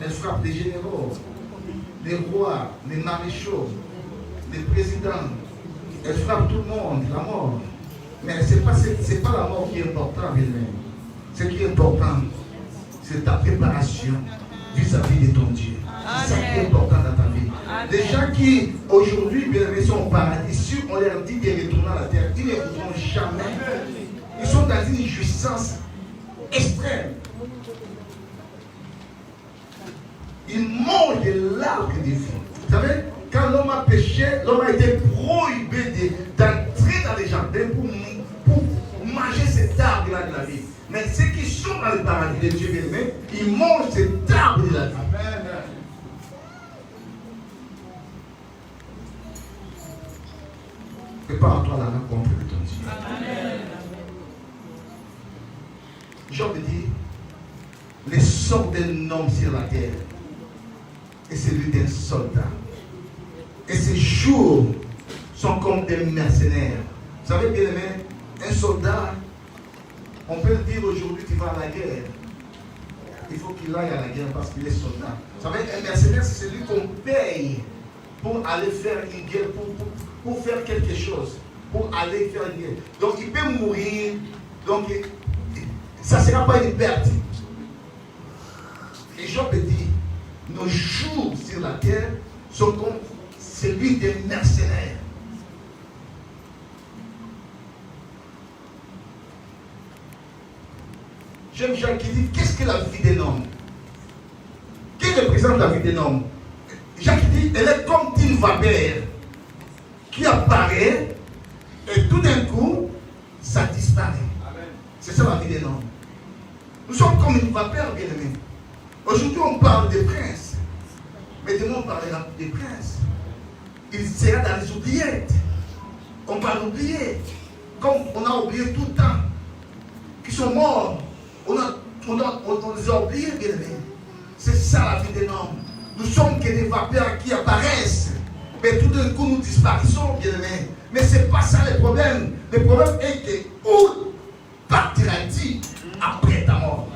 Speaker 5: Elle frappe les généraux, les rois, les maréchaux, les présidents. Elle frappe tout le monde, la mort. Mais ce n'est pas la mort qui est importante, bien aimé. Ce qui est important, c'est ta préparation vis-à-vis de ton Dieu. C'est ça qui est important dans ta vie. Les gens qui, aujourd'hui, bien aimés, sont au paradis, si on leur dit de retourner à la terre, ils ne retourneront jamais. Ils sont dans une jouissance extrême. Ils mangent de l'arbre de vie. Vous savez, quand l'homme a péché, l'homme a été prohibé d'entrer dans les jardins pour manger cet arbre-là de la vie. Mais ceux qui sont dans le paradis de Dieu bien-aimé, ils mangent cet arbre de la vie. Amen. Prépare-toi à la rencontre de ton Dieu. Amen. Job dit, les sorts d'un homme sur la terre et celui d'un soldat. Et ces jours sont comme des mercenaires. Vous savez bien aimé, un soldat, on peut le dire aujourd'hui qu'il va à la guerre. Il faut qu'il aille à la guerre parce qu'il est soldat. Vous savez, un mercenaire, c'est celui qu'on paye pour aller faire une guerre, pour faire quelque chose, pour aller faire une guerre. Donc il peut mourir, donc ça ne sera pas une perte. Et Job dit, nos jours sur la terre sont comme celui des mercenaires. J'aime Jacques qui dit, qu'est-ce que la vie d'un homme? Qui représente la vie d'un homme? Jacques dit, elle est comme une vapeur qui apparaît et tout d'un coup, ça disparaît. C'est ça la vie d'un homme. Nous sommes comme une vapeur, bien aimé. Aujourd'hui, on parle des princes. Mais demain, on parlera des princes. Il sera dans les oubliettes. On va l'oublier. Comme on a oublié tout le temps. Qui sont morts. On les a oubliés, bien aimé. C'est ça la vie d'un homme. Nous sommes que des vapeurs qui apparaissent. Mais tout d'un coup, nous disparaissons, bien aimé. Mais ce n'est pas ça le problème. Le problème est que où partiras-tu après ta mort?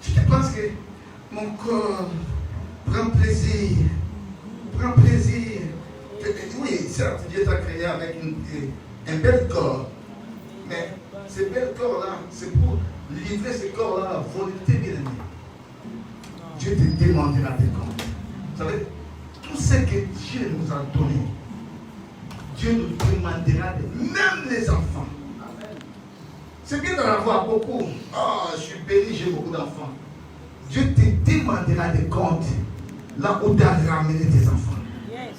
Speaker 5: Je pense que mon corps prend plaisir. Prend plaisir. Oui, certes, Dieu t'a créé avec un bel corps. Mais ce bel corps-là, c'est pour livrer ce corps-là à la volonté bien-aimée. Dieu te demandera des comptes. Vous savez, tout ce que Dieu nous a donné, Dieu nous demandera, même les enfants. C'est bien d'en avoir beaucoup. Oh, je suis béni, j'ai beaucoup d'enfants. Dieu te demandera des comptes là où tu as ramené tes enfants. Yes.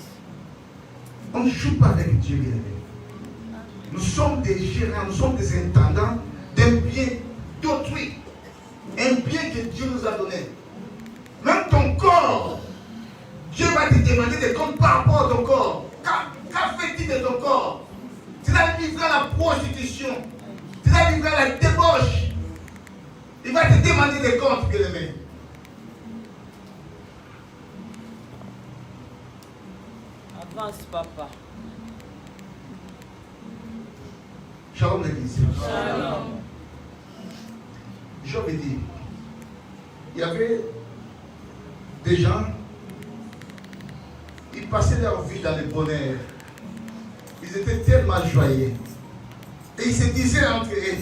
Speaker 5: On ne joue pas avec Dieu, bien aimé. Nous sommes des gérants, nous sommes des intendants d'un bien d'autrui. Un bien que Dieu nous a donné. Même ton corps, Dieu va te demander des comptes par rapport à ton corps. Qu'a fait-il de ton corps? Tu l'as livré à la prostitution. Tu l'as livré à la débauche. Il va te demander des comptes, bien aimé.
Speaker 6: Avance, papa.
Speaker 5: Shalom l'église.
Speaker 6: Shalom.
Speaker 5: Job dit, il y avait des gens, ils passaient leur vie dans le bonheur. Ils étaient tellement joyeux. Et ils se disaient entre eux,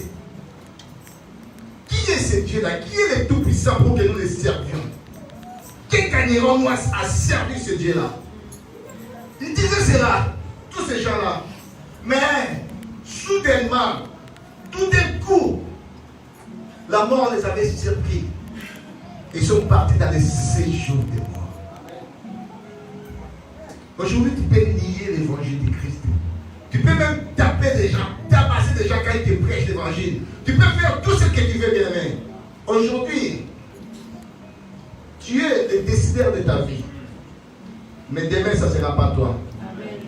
Speaker 5: qui est ce Dieu-là? Qui est le Tout-Puissant pour que nous le servions? Que gagnerons-nous à servir ce Dieu-là? Ils disaient cela, tous ces gens-là. Mais, soudainement, tout d'un coup, la mort les avait surpris. Ils sont partis dans les séjours des morts. Aujourd'hui, tu peux nier l'évangile de Christ. Tu peux même taper des gens. sais déjà quand il te prêche l'évangile. Tu peux faire tout ce que tu veux, bien-aimé. Aujourd'hui, tu es le décideur de ta vie. Mais demain, ça ne sera pas toi. Amen.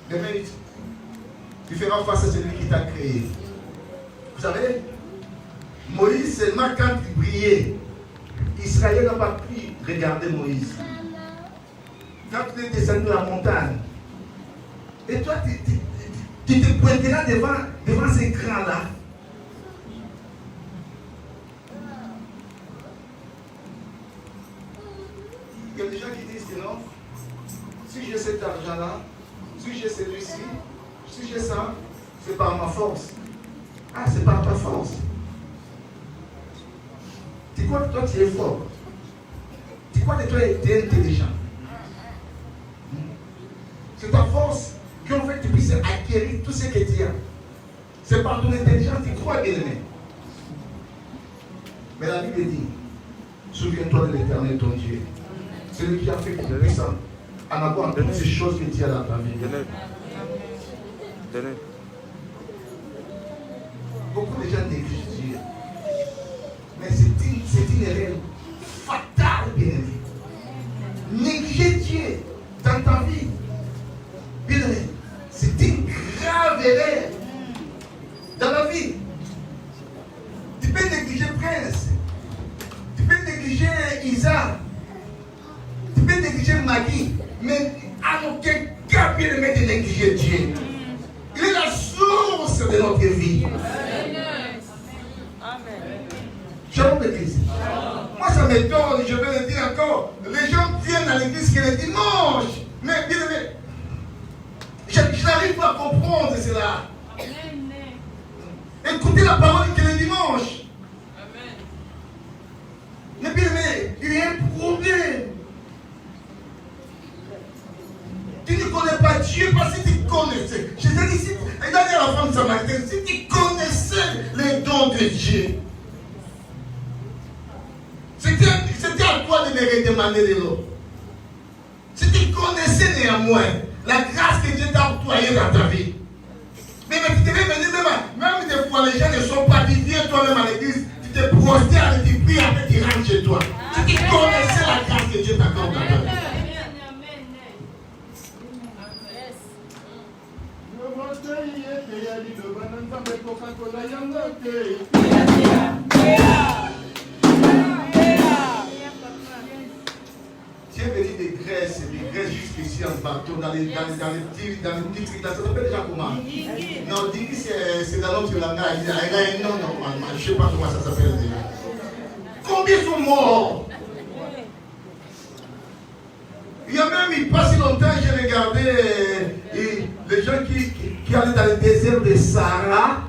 Speaker 5: Demain, tu feras face à celui qui t'a créé. Vous savez, Moïse, seulement quand il priait, Israël n'a pas pu regarder Moïse. Quand il est descendu de la montagne, et toi, tu te pointeras devant ces crans-là. Il y a des gens qui disent que non, si j'ai cet argent-là, si j'ai celui-ci, si j'ai ça, c'est par ma force. Ah, c'est par ta force. Tu crois que toi tu es fort. Tu crois que toi tu es intelligent. C'est ta force qui en fait tu puisses acquérir tout ce que tu as. C'est par ton intelligence que tu crois, bien-aimé. Mais la Bible dit, souviens-toi de l'Éternel ton Dieu. C'est lui qui a fait que tu puisses en avoir toutes ces choses que tu as dans ta vie. Beaucoup de gens négligent Dieu. Mais c'est une erreur fatale, bien-aimé. Négliger Dieu dans ta vie, bien-aimé, c'est une grave erreur dans la vie. Tu peux négliger Prince, tu peux négliger Isa, tu peux négliger Maggie, mais à aucun cas, bien-aimé, de négliger Dieu. Il est la source de notre vie. Shalom l'église. Moi ça m'étonne, je vais le dire encore. Les gens viennent à l'église que le dimanche. Mais bien aimé, je n'arrive pas à comprendre cela. Écoutez la parole que le dimanche. Mais bien aimé, il y a un problème. Tu ne connais pas Dieu parce que tu connaissais. Je t'ai dit ici, il a dit à la femme samaritaine, si tu connaissais les dons de Dieu, c'était à toi de me redemander de l'eau. Si tu connaissais néanmoins la grâce que Dieu t'a octroyée dans ta vie. Mais tu devais venir même des fois les gens ne sont pas dit, viens toi-même à l'église, tu te prosternes, tu pries, après tu rentres chez toi. Si tu connaissais la grâce que Dieu t'accorde dans ta vie. Tu es venu de Grèce jusqu'ici en bateau, dans les petits trucs, ça s'appelle déjà comment? Non, Digi c'est dans notre langage, il y a un nom normalement, je ne sais pas comment ça s'appelle déjà. Combien sont morts? Il y a même, il pas si longtemps, j'ai regardé les gens qui allaient dans le désert de Sahara,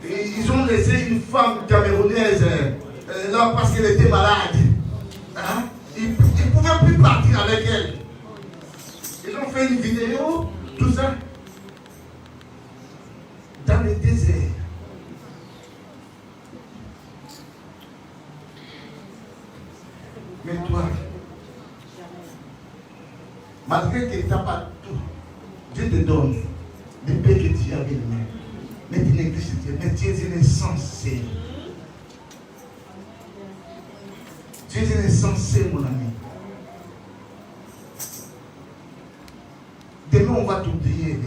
Speaker 5: ils ont laissé une femme camerounaise là parce qu'elle était malade. Hein? Ils ne pouvaient plus partir avec elle. Ils ont fait une vidéo, tout ça, dans le désert. Mais toi, malgré que tu n'as pas tout, Dieu te donne les paix que tu as bien. Mais tu négliges Dieu, mais tu es insensé. Tu es insensé, mon ami. Demain, on va t'oublier.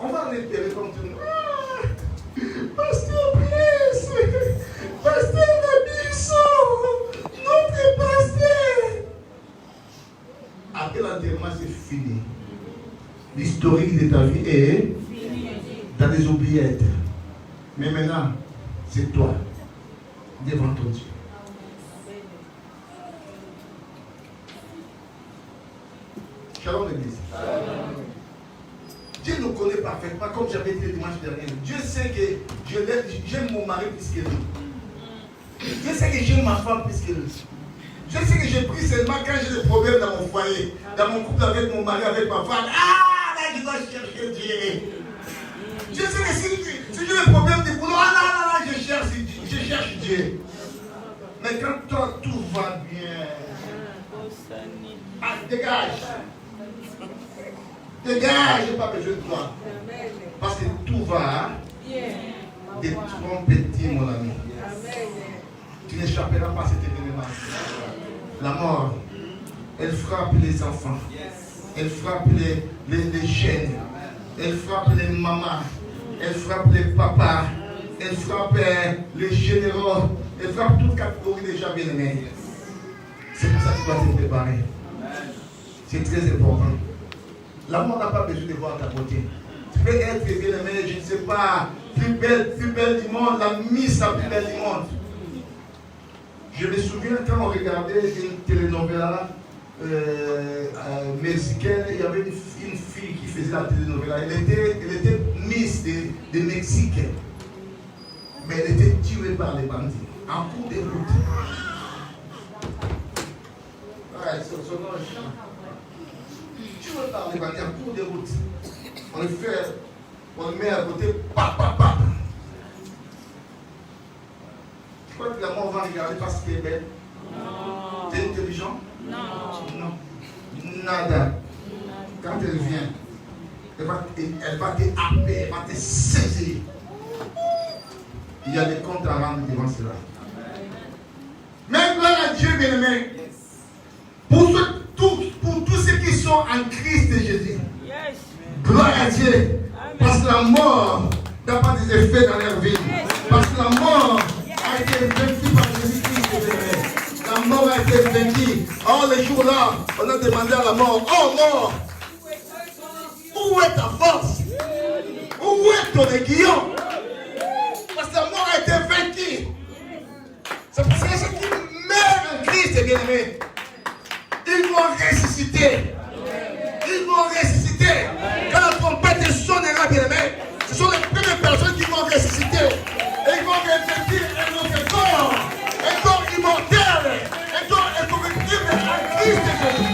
Speaker 5: On va enterrer comme tout le monde. Pasteur Prince, Pasteur Nabisson, notre pasteur. Après l'enterrement, c'est fini. L'historique de ta vie est dans les oubliettes. Mais maintenant, c'est toi, devant ton Dieu. Shalom l'église. Dieu nous connaît parfaitement, comme j'avais dit le dimanche dernier. Dieu sait que j'aime mon mari plus que lui. Dieu sait que j'aime ma femme plus que lui. Je sais que j'ai pris seulement quand j'ai des problèmes dans mon foyer, dans mon couple avec mon mari, avec ma femme. Ah, là, je dois chercher Dieu. Je sais que si j'ai des problèmes de boulot, ah là, je cherche Dieu. Mais quand toi, tout va bien, ah, dégage. Dégage, j'ai pas besoin de toi. Parce que tout pouvoir de trompeter, mon ami. Tu n'échapperas pas à cet événement. La mort, elle frappe les enfants. Elle frappe les jeunes. Elle frappe les mamans. Elle frappe les papas. Elle frappe les généraux. Elle frappe toute catégorie déjà bien aimés. C'est pour ça que tu dois te préparer. C'est très important. La mort n'a pas besoin de voir ta beauté. Tu peux être bien aimé, je ne sais pas, plus belle du monde, la Miss la plus belle du monde. Je me souviens quand on regardait une telenovela mexicaine, il y avait une fille qui faisait la telenovela. Elle était Miss de Mexique. Mais elle était tuée par les bandits en cours de route. Ouais, son nom est chiant. Tuée par les bandits en cours de route. On le met à côté, papa. Tu crois que la mort va regarder parce qu'elle est belle? Non. Tu es intelligent? Non. Nada. Quand elle vient, elle va te happer, elle va te saisir. Il y a des comptes à rendre devant cela. Mais gloire à Dieu, bien-aimé. Pour tous ceux qui sont en Christ Jésus. Gloire à Dieu. Parce que la mort n'a pas des effets dans leur vie. Parce que la mort a été vaincue par Jésus-Christ. La mort a été vaincue. Or, les jours-là, on a demandé à la mort, oh mort, où est ta force? Où est ton aiguillon? Parce que la mort a été vaincue. C'est pour ça que ceux qui meurent en Christ, bien-aimés, ils vont ressusciter. Ils vont ressusciter. Quand la trompette sonnera, bien-aimés, ce sont les premières personnes qui vont ressusciter. Et ils vont revêtir un autre corps. Un corps immortel. Un corps incorruptible en Christ Jésus.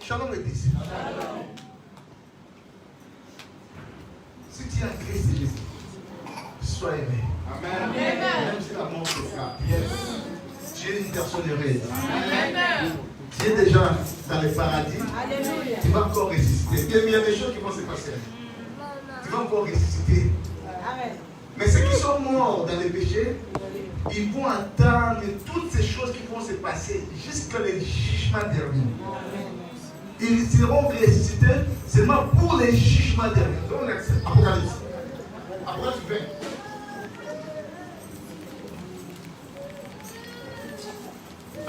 Speaker 5: Shalom l'église. Si tu es en Christ Jésus, sois aimé. Amen. Même si la mort te frappe. Tu es une personne heureuse. Tu es déjà dans le paradis. Alléluia. Tu vas encore ressusciter. Il y a des choses qui vont se passer. Tu vas encore ressusciter. Amen. Mais ceux qui sont morts dans les péchés, ils vont attendre toutes ces choses qui vont se passer jusqu'à le jugement dernier. Ils seront ressuscités seulement pour les jugements derniers. Apocalypse. Apocalypse 20.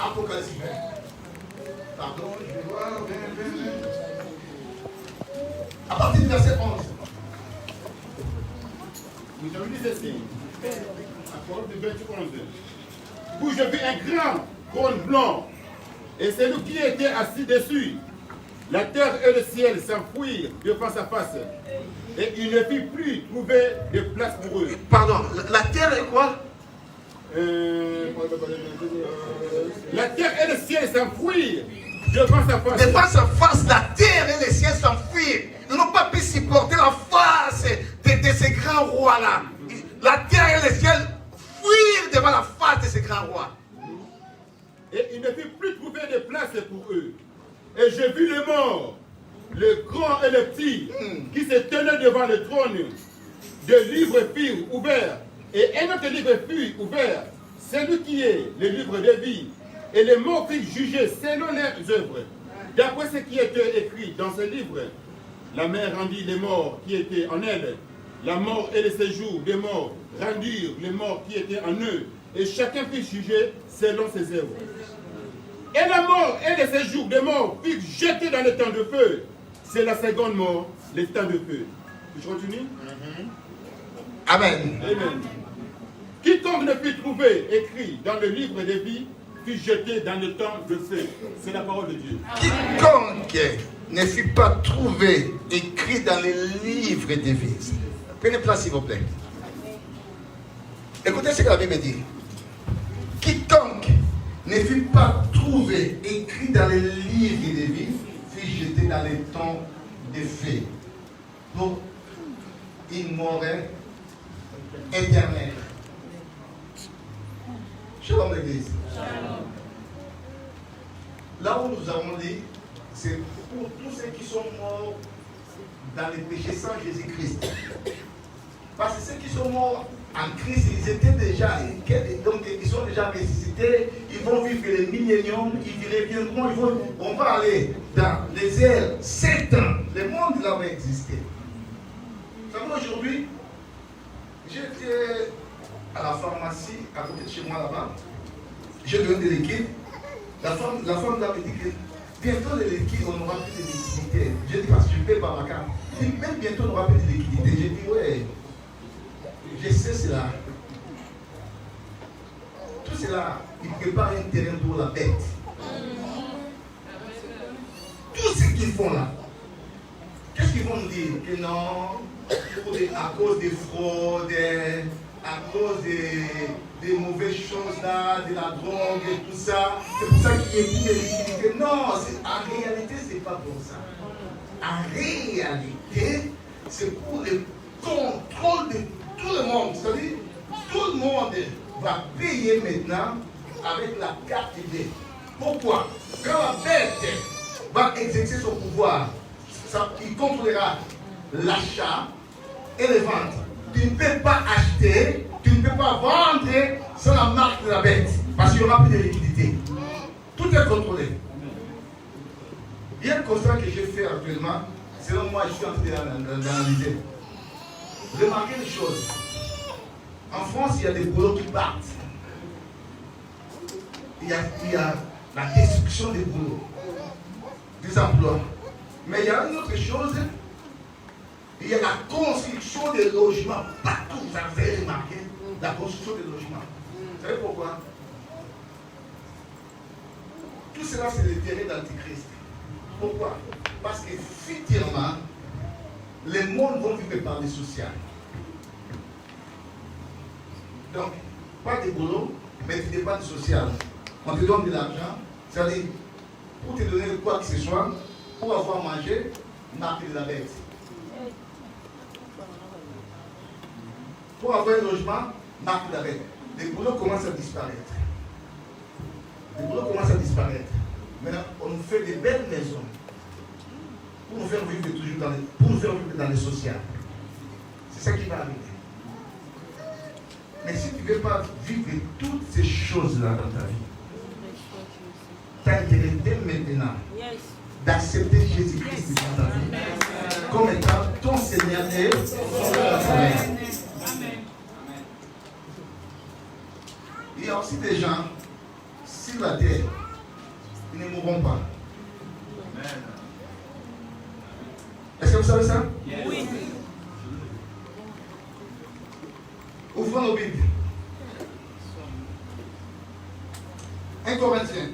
Speaker 5: Apocalypse 20. Pardon, je vais voir. 20. À partir du verset 11.
Speaker 4: Nous avons dit ceci. Apocalypse 21. Où je vis un grand trône blanc, et c'est lui qui était assis dessus. La terre et le ciel s'enfuirent de face à face, et il ne fit plus trouver de place pour eux.
Speaker 5: Pardon, la terre est quoi?
Speaker 4: La terre et le ciel s'enfuirent de face à face.
Speaker 5: De face à face, la terre et le ciel s'enfuirent. Ils n'ont pas pu supporter la face de ces grands rois-là. La terre et le ciel fuirent devant la face de ces grands rois.
Speaker 4: Et il ne fit plus trouver de place pour eux. Et j'ai vu les morts, les grands et les petits, qui se tenaient devant le trône. Des livres furent ouverts, et un autre livre fut ouvert, celui qui est le livre de vie. Et les morts furent jugés selon leurs œuvres. D'après ce qui était écrit dans ce livre, la mer rendit les morts qui étaient en elle. La mort et le séjour des morts rendirent les morts qui étaient en eux. Et chacun fut jugé selon ses œuvres. Et la mort et le séjour des morts furent jetés dans le temps de feu. C'est la seconde mort, le temps de feu. Je continue?
Speaker 5: Amen.
Speaker 4: Amen. Quiconque ne fut trouvé écrit dans le livre de vie fut jeté dans le temps de feu. C'est la parole de Dieu.
Speaker 5: Quiconque ne fut pas trouvé écrit dans le livre de vie. Prenez place s'il vous plaît. Écoutez ce que la Bible dit. Quiconque ne fut pas trouvé écrit dans le livre de vie fut jeté dans le temps de feu pour une mort éternelle. Shalom l'église. là où nous avons dit, c'est pour tous ceux qui sont morts dans les péchés sans Jésus-Christ. Parce que ceux qui sont morts en Christ, ils étaient déjà, donc ils sont déjà ressuscités, ils vont vivre les milléniums, ils reviendront, on va aller dans les airs 7 ans. Le monde là va exister. Vous savez, aujourd'hui, j'étais à la pharmacie, à côté de chez moi là-bas, j'ai donné des liquides. La femme là me dit que bientôt les liquides, on n'aura plus de liquidité. J'ai dit parce que je paie par ma carte. Elle dit, même bientôt on n'aura plus de liquidité. J'ai dit, ouais, je sais cela. Tout cela, il prépare un terrain pour la bête. Tout ce qu'ils font là, qu'est-ce qu'ils vont nous dire? Que non, à cause des fraudes, à cause des mauvaises choses là, de la drogue et tout ça, c'est pour ça qu'il y a plus de liquidité. Non, en réalité, c'est pas pour ça. En réalité, c'est pour le contrôle de tout le monde. C'est-à-dire, tout le monde va payer maintenant avec la carte ID. Pourquoi? Quand la bête va exercer son pouvoir, il contrôlera l'achat et les ventes. Tu ne peux pas acheter, tu ne peux pas vendre sans la marque de la bête, parce qu'il n'y aura plus de liquidité. Tout est contrôlé. Il y a un constat que j'ai fait actuellement, selon moi, je suis en train d'analyser. Remarquez les choses. En France, il y a des boulots qui partent. Il y a la destruction des boulots, des emplois. Mais il y a une autre chose. Il y a la construction des logements partout. Vous avez remarqué la construction des logements. Vous savez pourquoi? Tout cela, c'est le terrain d'Antichrist. Pourquoi? Parce que futurement, les mondes vont vivre par les sociales. Donc, pas de boulot, mais tu dépenses du social. On te donne de l'argent, c'est-à-dire, pour te donner quoi que ce soit, pour avoir mangé, marque de la bête. Pour avoir un logement, marque de la bête. Les boulots commencent à disparaître. Les boulots commencent à disparaître. Maintenant, on nous fait des belles maisons pour nous faire vivre toujours dans les sociales. C'est ça qui va arriver. Mais si tu ne veux pas vivre toutes ces choses-là dans ta vie, tu as intérêt dès maintenant d'accepter Jésus-Christ dans ta vie comme étant ton Seigneur et ton Sauveur. Il y a aussi des gens, sur la terre, ils ne mourront pas. Est-ce que vous savez ça? Oui. Ouvrons nos Bibles. 1 Corinthiens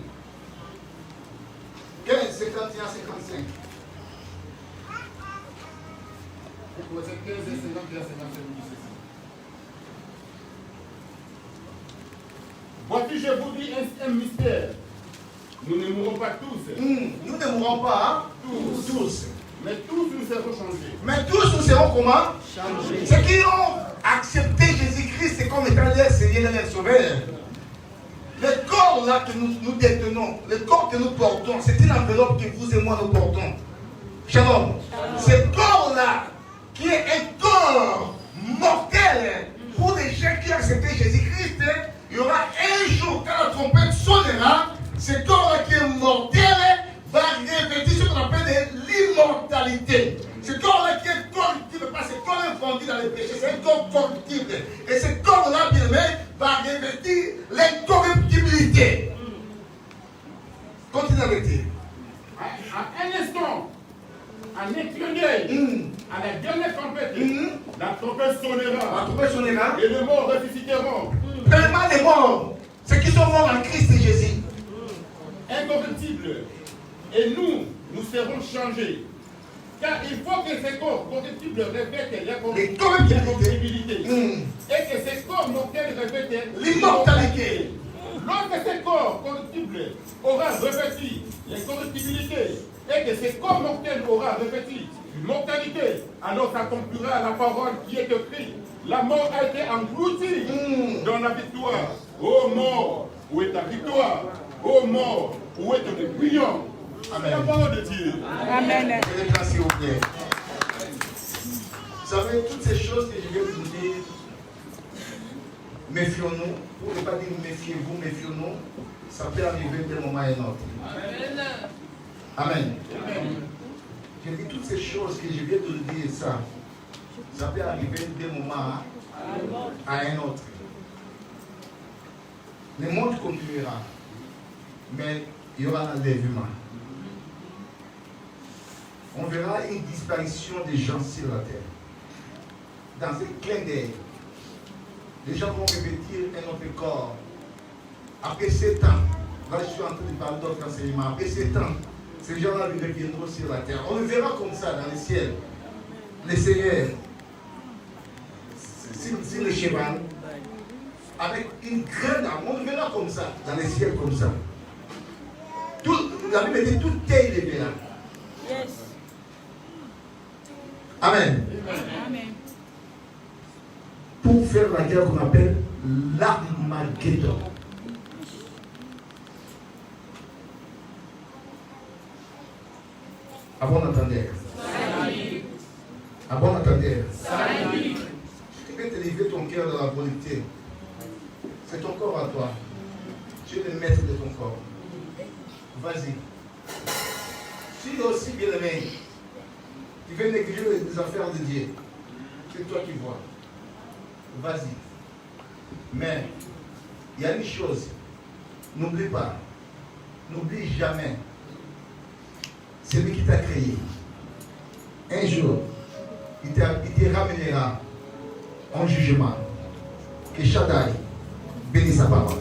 Speaker 5: 15, 51, 55.
Speaker 4: Corinthiens 15, 51, 55. Voici, je vous dis un mystère. Nous ne mourrons pas tous.
Speaker 5: Nous ne mourrons pas, hein? Tous.
Speaker 4: Mais tous nous serons changés.
Speaker 5: Mais tous nous serons comment? Changés. Ceux qui ont accepté Jésus-Christ comme étant leur Seigneur et leur Sauveur. Le corps là que nous détenons, le corps que nous portons, c'est une enveloppe que vous et moi nous portons. Shalom. Ce corps là, qui est un corps mortel pour les gens qui ont accepté Jésus-Christ, il y aura un jour quand la trompette sonnera, ce corps là qui est mortel va revêtir ce qu'on appelle l'immortalité. Ce corps-là qui est corruptible, parce que ce corps est vendu dans les péchés, c'est un corps corruptible. Et ce corps-là, bien aimé, va revêtir l'incorruptibilité. Continue avec dire.
Speaker 4: À un instant, en un clin d'œil, à la dernière trompette, la trompette sonnera.
Speaker 5: La trompette sonnera.
Speaker 4: Et les morts ressusciteront.
Speaker 5: Vraiment les morts, ceux qui sont morts en Christ et Jésus.
Speaker 4: Incorruptibles. Et nous serons changés. Car il faut que ces corps corruptibles revêtent l'incorruptibilité. Et que ces corps mortels revêtent
Speaker 5: l'immortalité.
Speaker 4: Lorsque ces corps corruptibles aura revêtu l'incorruptibilité et que ces corps mortels aura revêtu l'immortalité, alors s'accomplira la parole qui est écrite. La mort a été engloutie dans la victoire. Ô mort, où est ta victoire? Ô mort, où est que nous prions? Amen. La parole de Dieu.
Speaker 6: Amen.
Speaker 5: S'il vous plaît. Vous savez, toutes ces choses que je viens de vous dire, méfions-nous. Pour ne pas dire méfiez-vous, méfions-nous. Ça peut arriver d'un moment à un autre. Amen. Je dis toutes ces choses que je viens de vous dire, ça peut arriver d'un moment à un autre. Le monde continuera, mais il y aura un enlèvement. On verra une disparition des gens sur la terre. Dans un clin d'œil, les gens vont revêtir un autre corps. Après 7 ans, là je suis en train de parler d'autres enseignements, après 7 ans, ces gens-là reviendront sur la terre. On le verra comme ça dans le ciel. Le Seigneur, sur le cheval, avec une grande âme, on le verra comme ça, dans le ciel comme ça. La Bible dit tout est le verra.
Speaker 6: Yes.
Speaker 5: Amen.
Speaker 6: Amen.
Speaker 5: Pour faire la guerre qu'on appelle l'Armageddon. À bon entendeur. À bon entendeur. Tu peux te lever ton cœur dans la volonté. C'est ton corps à toi. Tu es le maître de ton corps. Vas-y. Si tu es aussi bien aimé, tu veux négliger les affaires de Dieu. C'est toi qui vois. Vas-y. Mais, il y a une chose. N'oublie pas. N'oublie jamais. Celui qui t'a créé. Un jour, il te ramènera en jugement. Que Shaddai bénisse sa parole.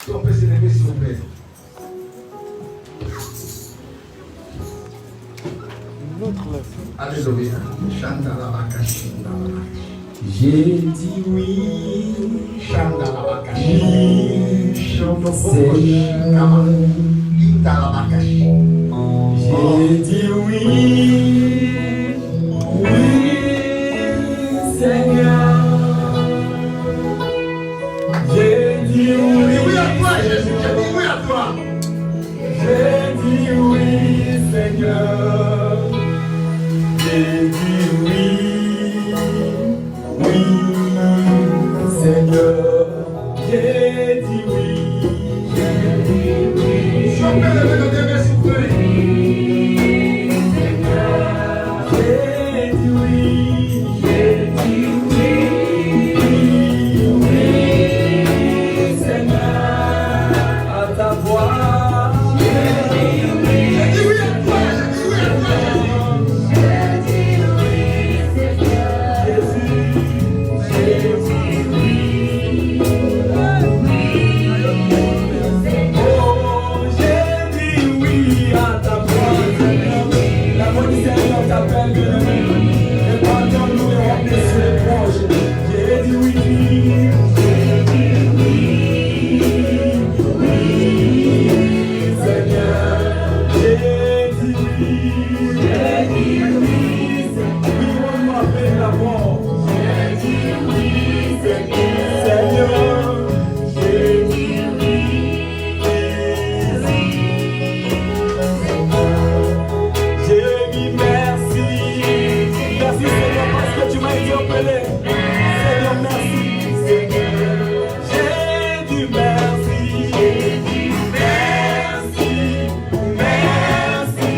Speaker 5: Si on peut se lever, s'il vous plaît. Alléluia. Chandalabakashi.
Speaker 1: J'ai dit oui.
Speaker 5: Chandalabakashi.
Speaker 1: Seigneur.
Speaker 5: Indalabakashi.
Speaker 1: J'ai dit oui. Oui, Seigneur. J'ai dit oui.
Speaker 5: Oui à toi, Jésus. J'ai dit oui à toi.
Speaker 1: J'ai dit oui, Seigneur. J'ai dit oui, oui, Seigneur. J'ai dit oui,
Speaker 5: Si on peut lever nos deux mains, s'il vous plaît.
Speaker 1: j'ai dit oui, oui, Seigneur. À ta voix,
Speaker 5: J'ai dit oui à toi. J'ai dit oui à toi.
Speaker 1: Jésus, oh, j'ai dit oui à ta voix. La voix du Seigneur t'appelle bien-aimé. Et pardonne-nous et on est sur les proches. J'ai dit oui, Seigneur. J'ai dit oui, oui, on m'appelle la mort. Seigneur, j'ai dit j'ai dit merci. Merci Seigneur parce que tu m'as interpellé. Seigneur, merci. Seigneur, j'ai dit merci. Merci, merci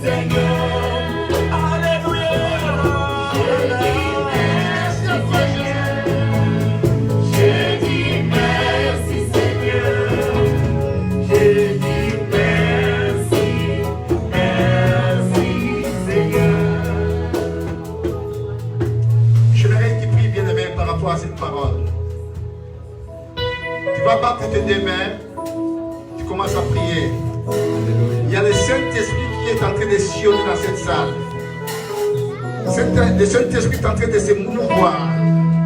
Speaker 1: Seigneur. Alléluia.
Speaker 5: Merci à toi, Jésus.
Speaker 1: J'ai dit merci Seigneur. J'ai dit merci, merci Seigneur.
Speaker 5: J'aimerais que tu pries, bien-aimé, par rapport à cette parole. Tu vas battre tes deux mains. Tu commences à prier. Il y a le Saint-Esprit qui est en train de sillonner dans cette salle. Le Saint-Esprit est en train de se mouvoir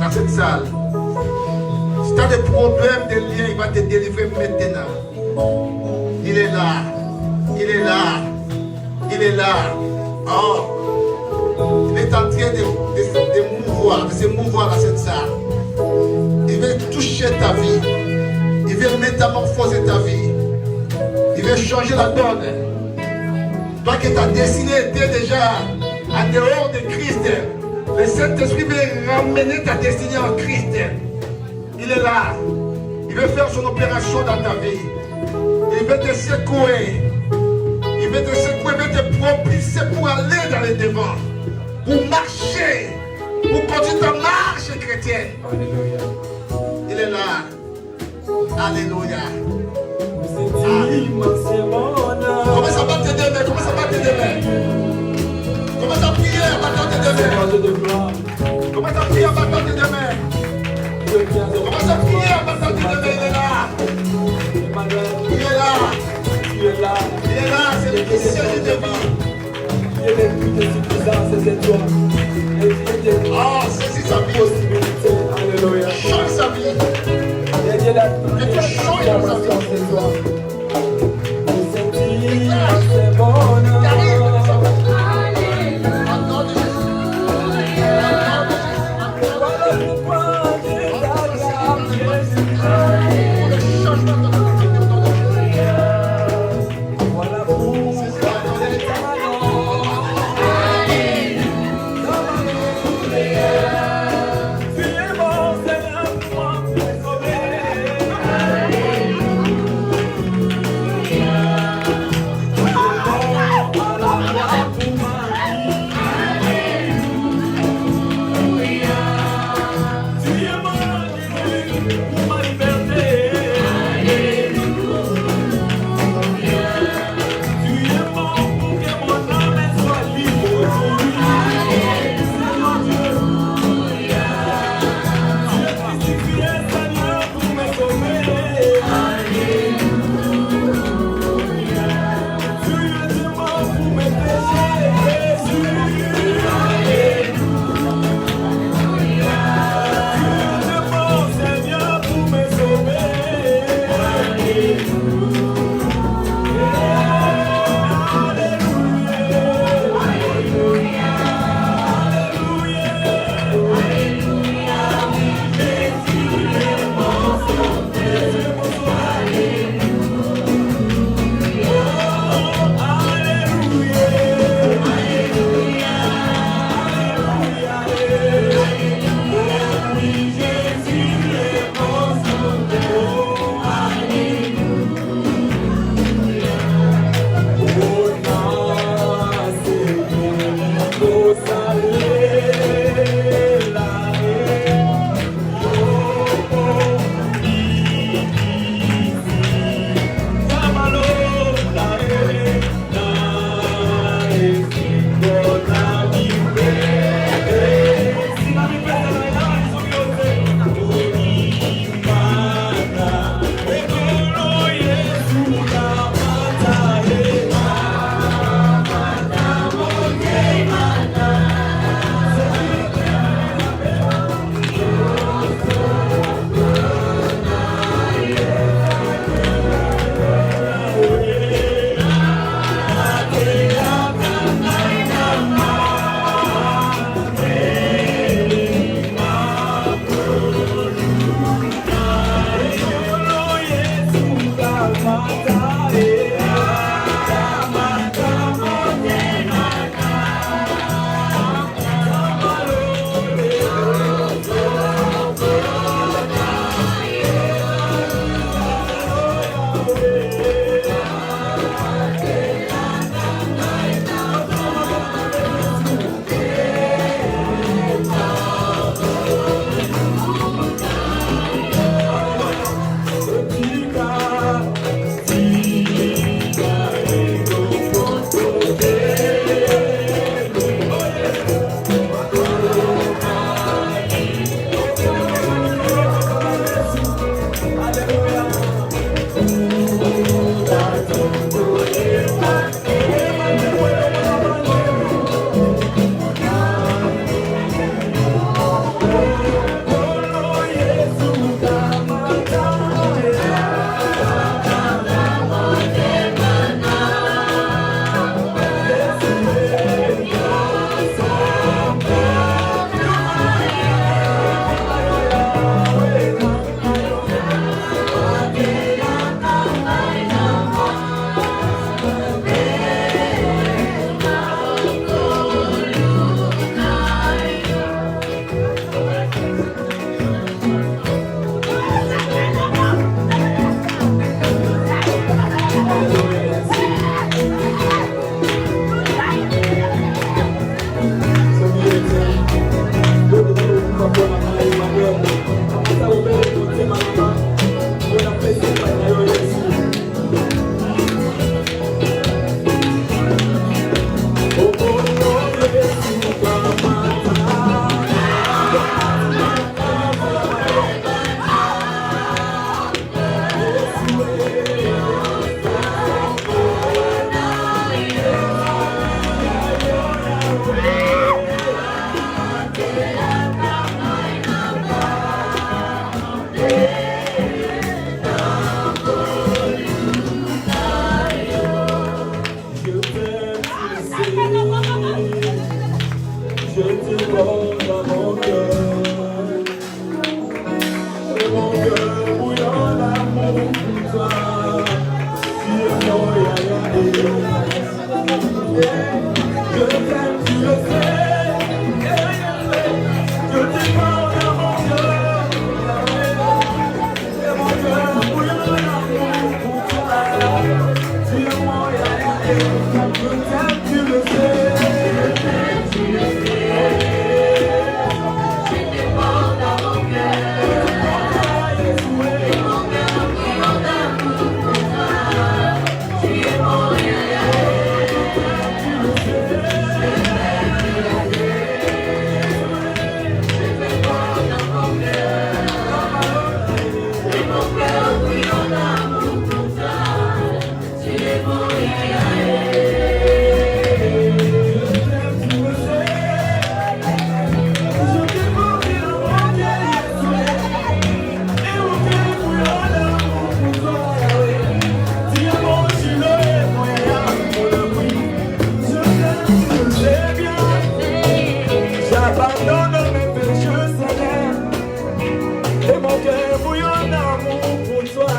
Speaker 5: dans cette salle. Si tu as des problèmes de lien, il va te délivrer maintenant. Il est là. Il est là. Il est là. Oh. est en train de se mouvoir dans cette salle. Il veut toucher ta vie. Il veut métamorphoser ta vie. Il veut changer la donne. Toi qui ta destinée était déjà en dehors de Christ, le Saint-Esprit veut ramener ta destinée en Christ. Il est là. Il veut faire son opération dans ta vie. Il veut te secouer. Il veut te secouer, il veut te propulser pour aller dans les devants. Pour marcher. Pour continuer ta marche chrétienne. Il est là. Alléluia. Commence à battre tes mains. Commence à battre tes mains. Commence à prier à battre tes mains. Commence à prier à battre tes mains. Commence à prier à battre tes mains. Il est là. Il est là. Il est là. C'est le Christ de vie. Oh, saisis sa vie. Change sa vie. Que tu changes sa vie.
Speaker 1: Pour mon cœur bouillon d'amour pour toi. Tu es mon je t'aime, tu le sais. Je t'aime dans mon cœur. Et mon cœur bouillon d'amour pour toi. Tu es mon je t'aime, tu le sais. J'abandonne mes péchés, Seigneur, et mon cœur bouillonne d'amour pour toi.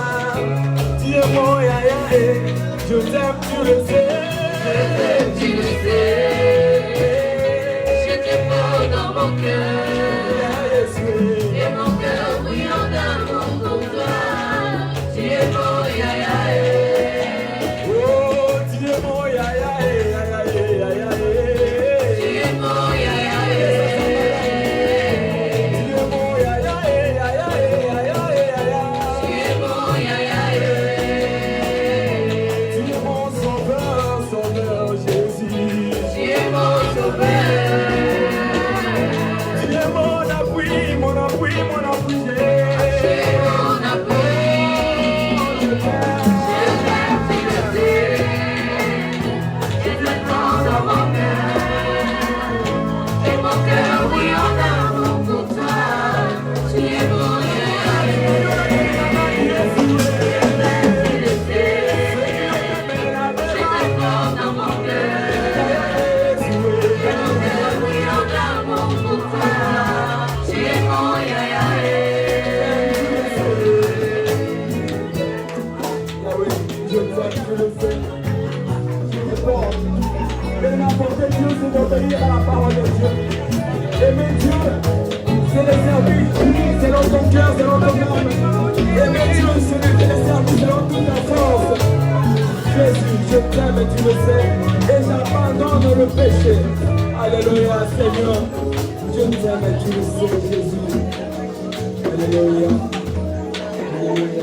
Speaker 1: Tu es mon yaya, je t'aime, tu le sais. Je t'aime, tu le sais. Je t'aime dans mon cœur, et mon cœur bouillonne d'amour pour toi. Tu es mon yaya. Oh, tu es mon yaya, yaya. Tu es mon yaya. À la parole de Dieu. Aimer Dieu, c'est le servir. C'est dans ton cœur, c'est dans ton âme. Aimer Dieu, c'est le servir, c'est dans toute ta force. Jésus, je t'aime et tu le sais. Et j'abandonne le péché. Alléluia, Seigneur. Je t'aime et tu le sais, Jésus. Alléluia. Alléluia.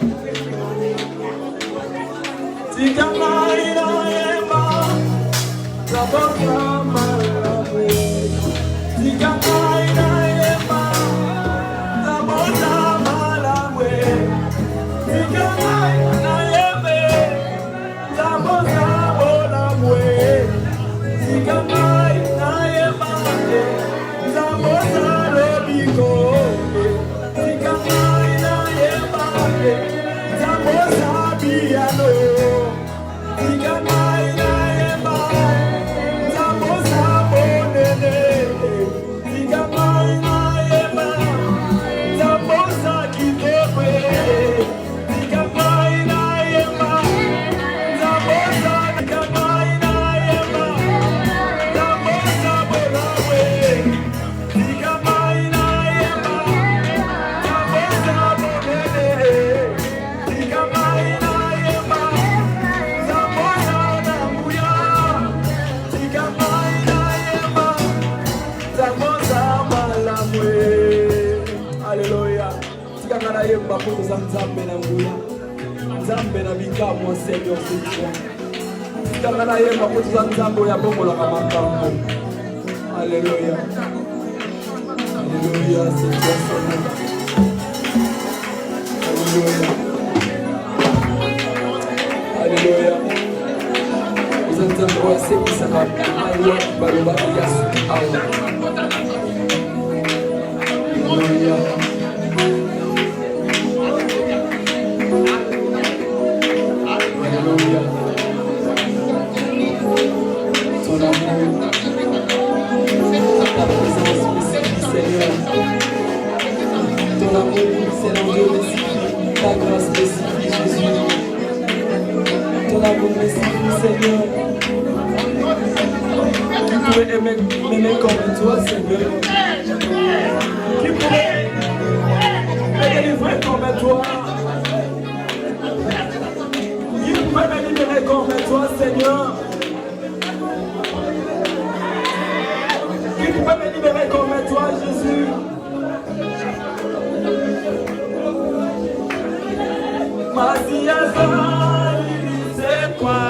Speaker 1: Nzambe na nguya Nzambe na bikamwa Seigneur c'est toi. Takana yemba kutuza Nzambe ya bongo la makambo. Alléluia. Alléluia, c'est toi Seigneur. Alléluia. Alléluia. Vous êtes Nzambe wa seki saka ayo baloba yasu ayo. Alléluia. Ton amour, ta présence, Seigneur. Ton amour, c'est l'enjeu. Ta grâce me suffit, Jésus. Ton amour me suffit, Seigneur. Qui pourrait m'aimer comme toi, Seigneur? Qui pourrait me délivrer comme toi? Qui pourrait me libérer comme toi, Seigneur? Qui pourrait me libérer comme toi, Jésus? C'est quoi?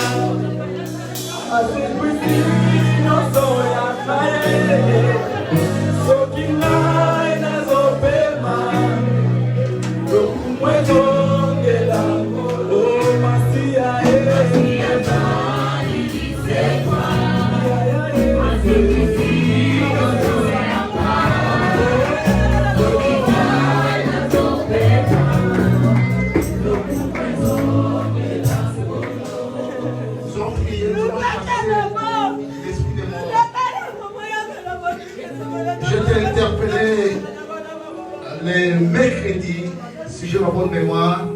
Speaker 5: Les mercredis, si j'ai ma bonne mémoire,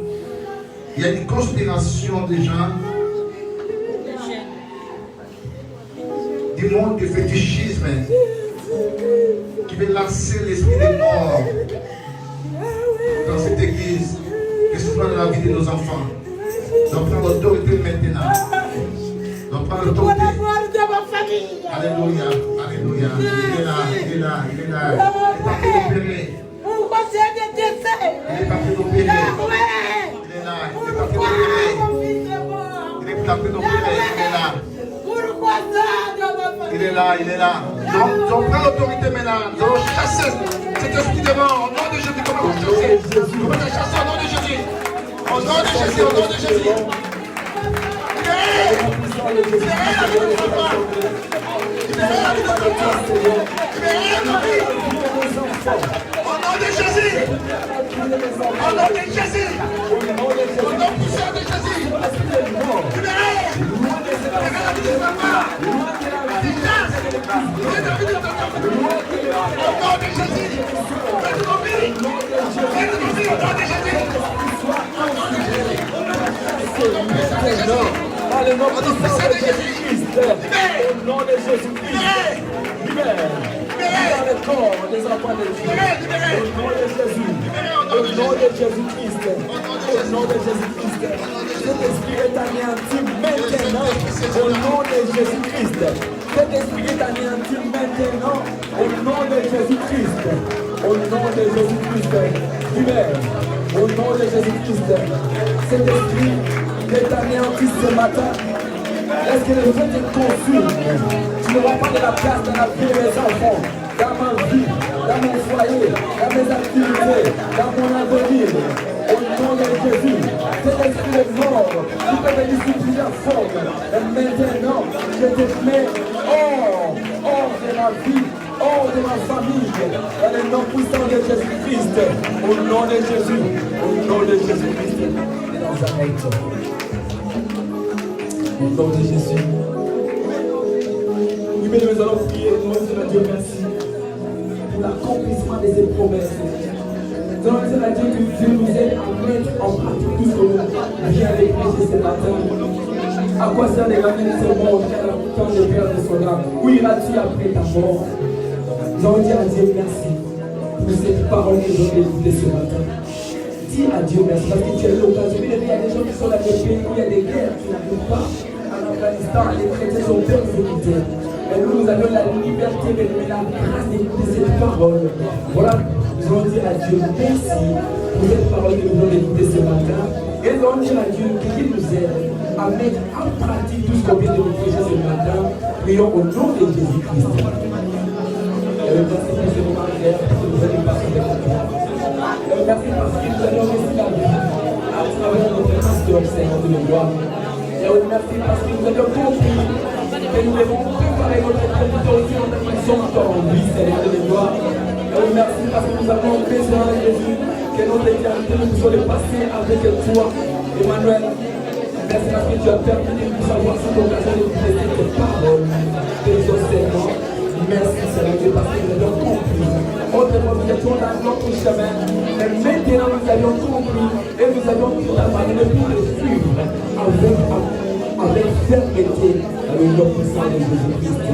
Speaker 5: il y a une conspiration des gens du monde du fétichisme qui veut lancer l'esprit des morts dans cette église, que ce soit dans la vie de nos enfants. Donc prendre l'autorité maintenant. Donc prendre l'autorité. Alléluia, alléluia. Il est là, il est là, il est là. Il est parti d'opérer. Il est parti d'opérer. Il est là, il est parti d'opérer. Il est parti d'opérer, il est là. Il est là. Donc prends l'autorité maintenant. Donc chasser cet esprit de mort. Au nom de Jésus, comment vous chasser? Comment vous chasser au nom de Jésus? Au nom de Jésus, au nom de Jésus. Au nom de Jésus, au nom de Jésus, au nom puissant de Jésus, libérez
Speaker 1: Dans le nom puissant de Jésus-Christ, au nom de Jésus-Christ, libère le corps des enfants de Dieu, au nom de Jésus, au nom de Jésus-Christ, au nom de Jésus-Christ, cet esprit est anéanti maintenant, au nom de Jésus-Christ, cet esprit est anéanti maintenant, au nom de Jésus-Christ, au nom de Jésus-Christ, libère, au nom de Jésus-Christ, cet esprit est anéanti ce matin. Est-ce que le fait te consume? Tu n'auras pas de la place dans la vie de mes enfants, dans ma vie, dans mon foyer, dans mes activités, dans mon avenir. Au nom de Jésus, cet esprit est mort, tu peux me discipliner à forme. Et maintenant, je te mets hors de ma vie, hors de ma famille, dans le nom puissant de Jésus-Christ. Au nom de Jésus, au nom de Jésus-Christ. Nazareth. Au nom de Jésus. Oui, mais nous allons prier. Nous allons dire à Dieu merci pour l'accomplissement de ses promesses. Nous allons dire à Dieu que Dieu nous aide à mettre en pratique tout ce que nous vient de prêcher ce matin. À quoi sert de gagner ce monde quand le Père de son âme? Où iras-tu après ta mort? Nous allons dire à Dieu merci pour cette parole que nous avons écoutée ce matin. Dis à Dieu merci parce que tu as eu l'occasion. Il y a des gens qui sont dans des pays où il y a des guerres qui n'arrivent pas. En Afghanistan, les chrétiens sont persécutés. Et nous avons la liberté de la grâce d'écouter cette parole. Voilà, nous allons dire à Dieu merci pour cette parole que nous avons écoutée ce matin. Et nous allons dire à Dieu qu'il nous aide à mettre en pratique tout ce qu'on vient de nous prêcher ce matin. Prions au nom de Jésus-Christ. Et le merci pour ce moment clair que nous allons passer avec vous. Merci parce qu'il nous a donné la vie à travers notre pasteur, Seigneur de gloire. Et merci parce qu'il nous a compris que nous devons préparer notre autorité en faisant encore en vie, Seigneur de gloire. Et merci parce que nous avons besoin de Jésus, que notre éternité nous soit passée avec toi, Emmanuel. Merci parce que tu as permis de nous avoir cette occasion de prêter tes paroles, tes enseignements. Merci, Seigneur, parce que nous avons compris. nous étions dans notre chemin, mais maintenant nous avions compris et nous avions tout abandonné pour le suivre avec fermeté, avec le puissant de Jésus-Christ.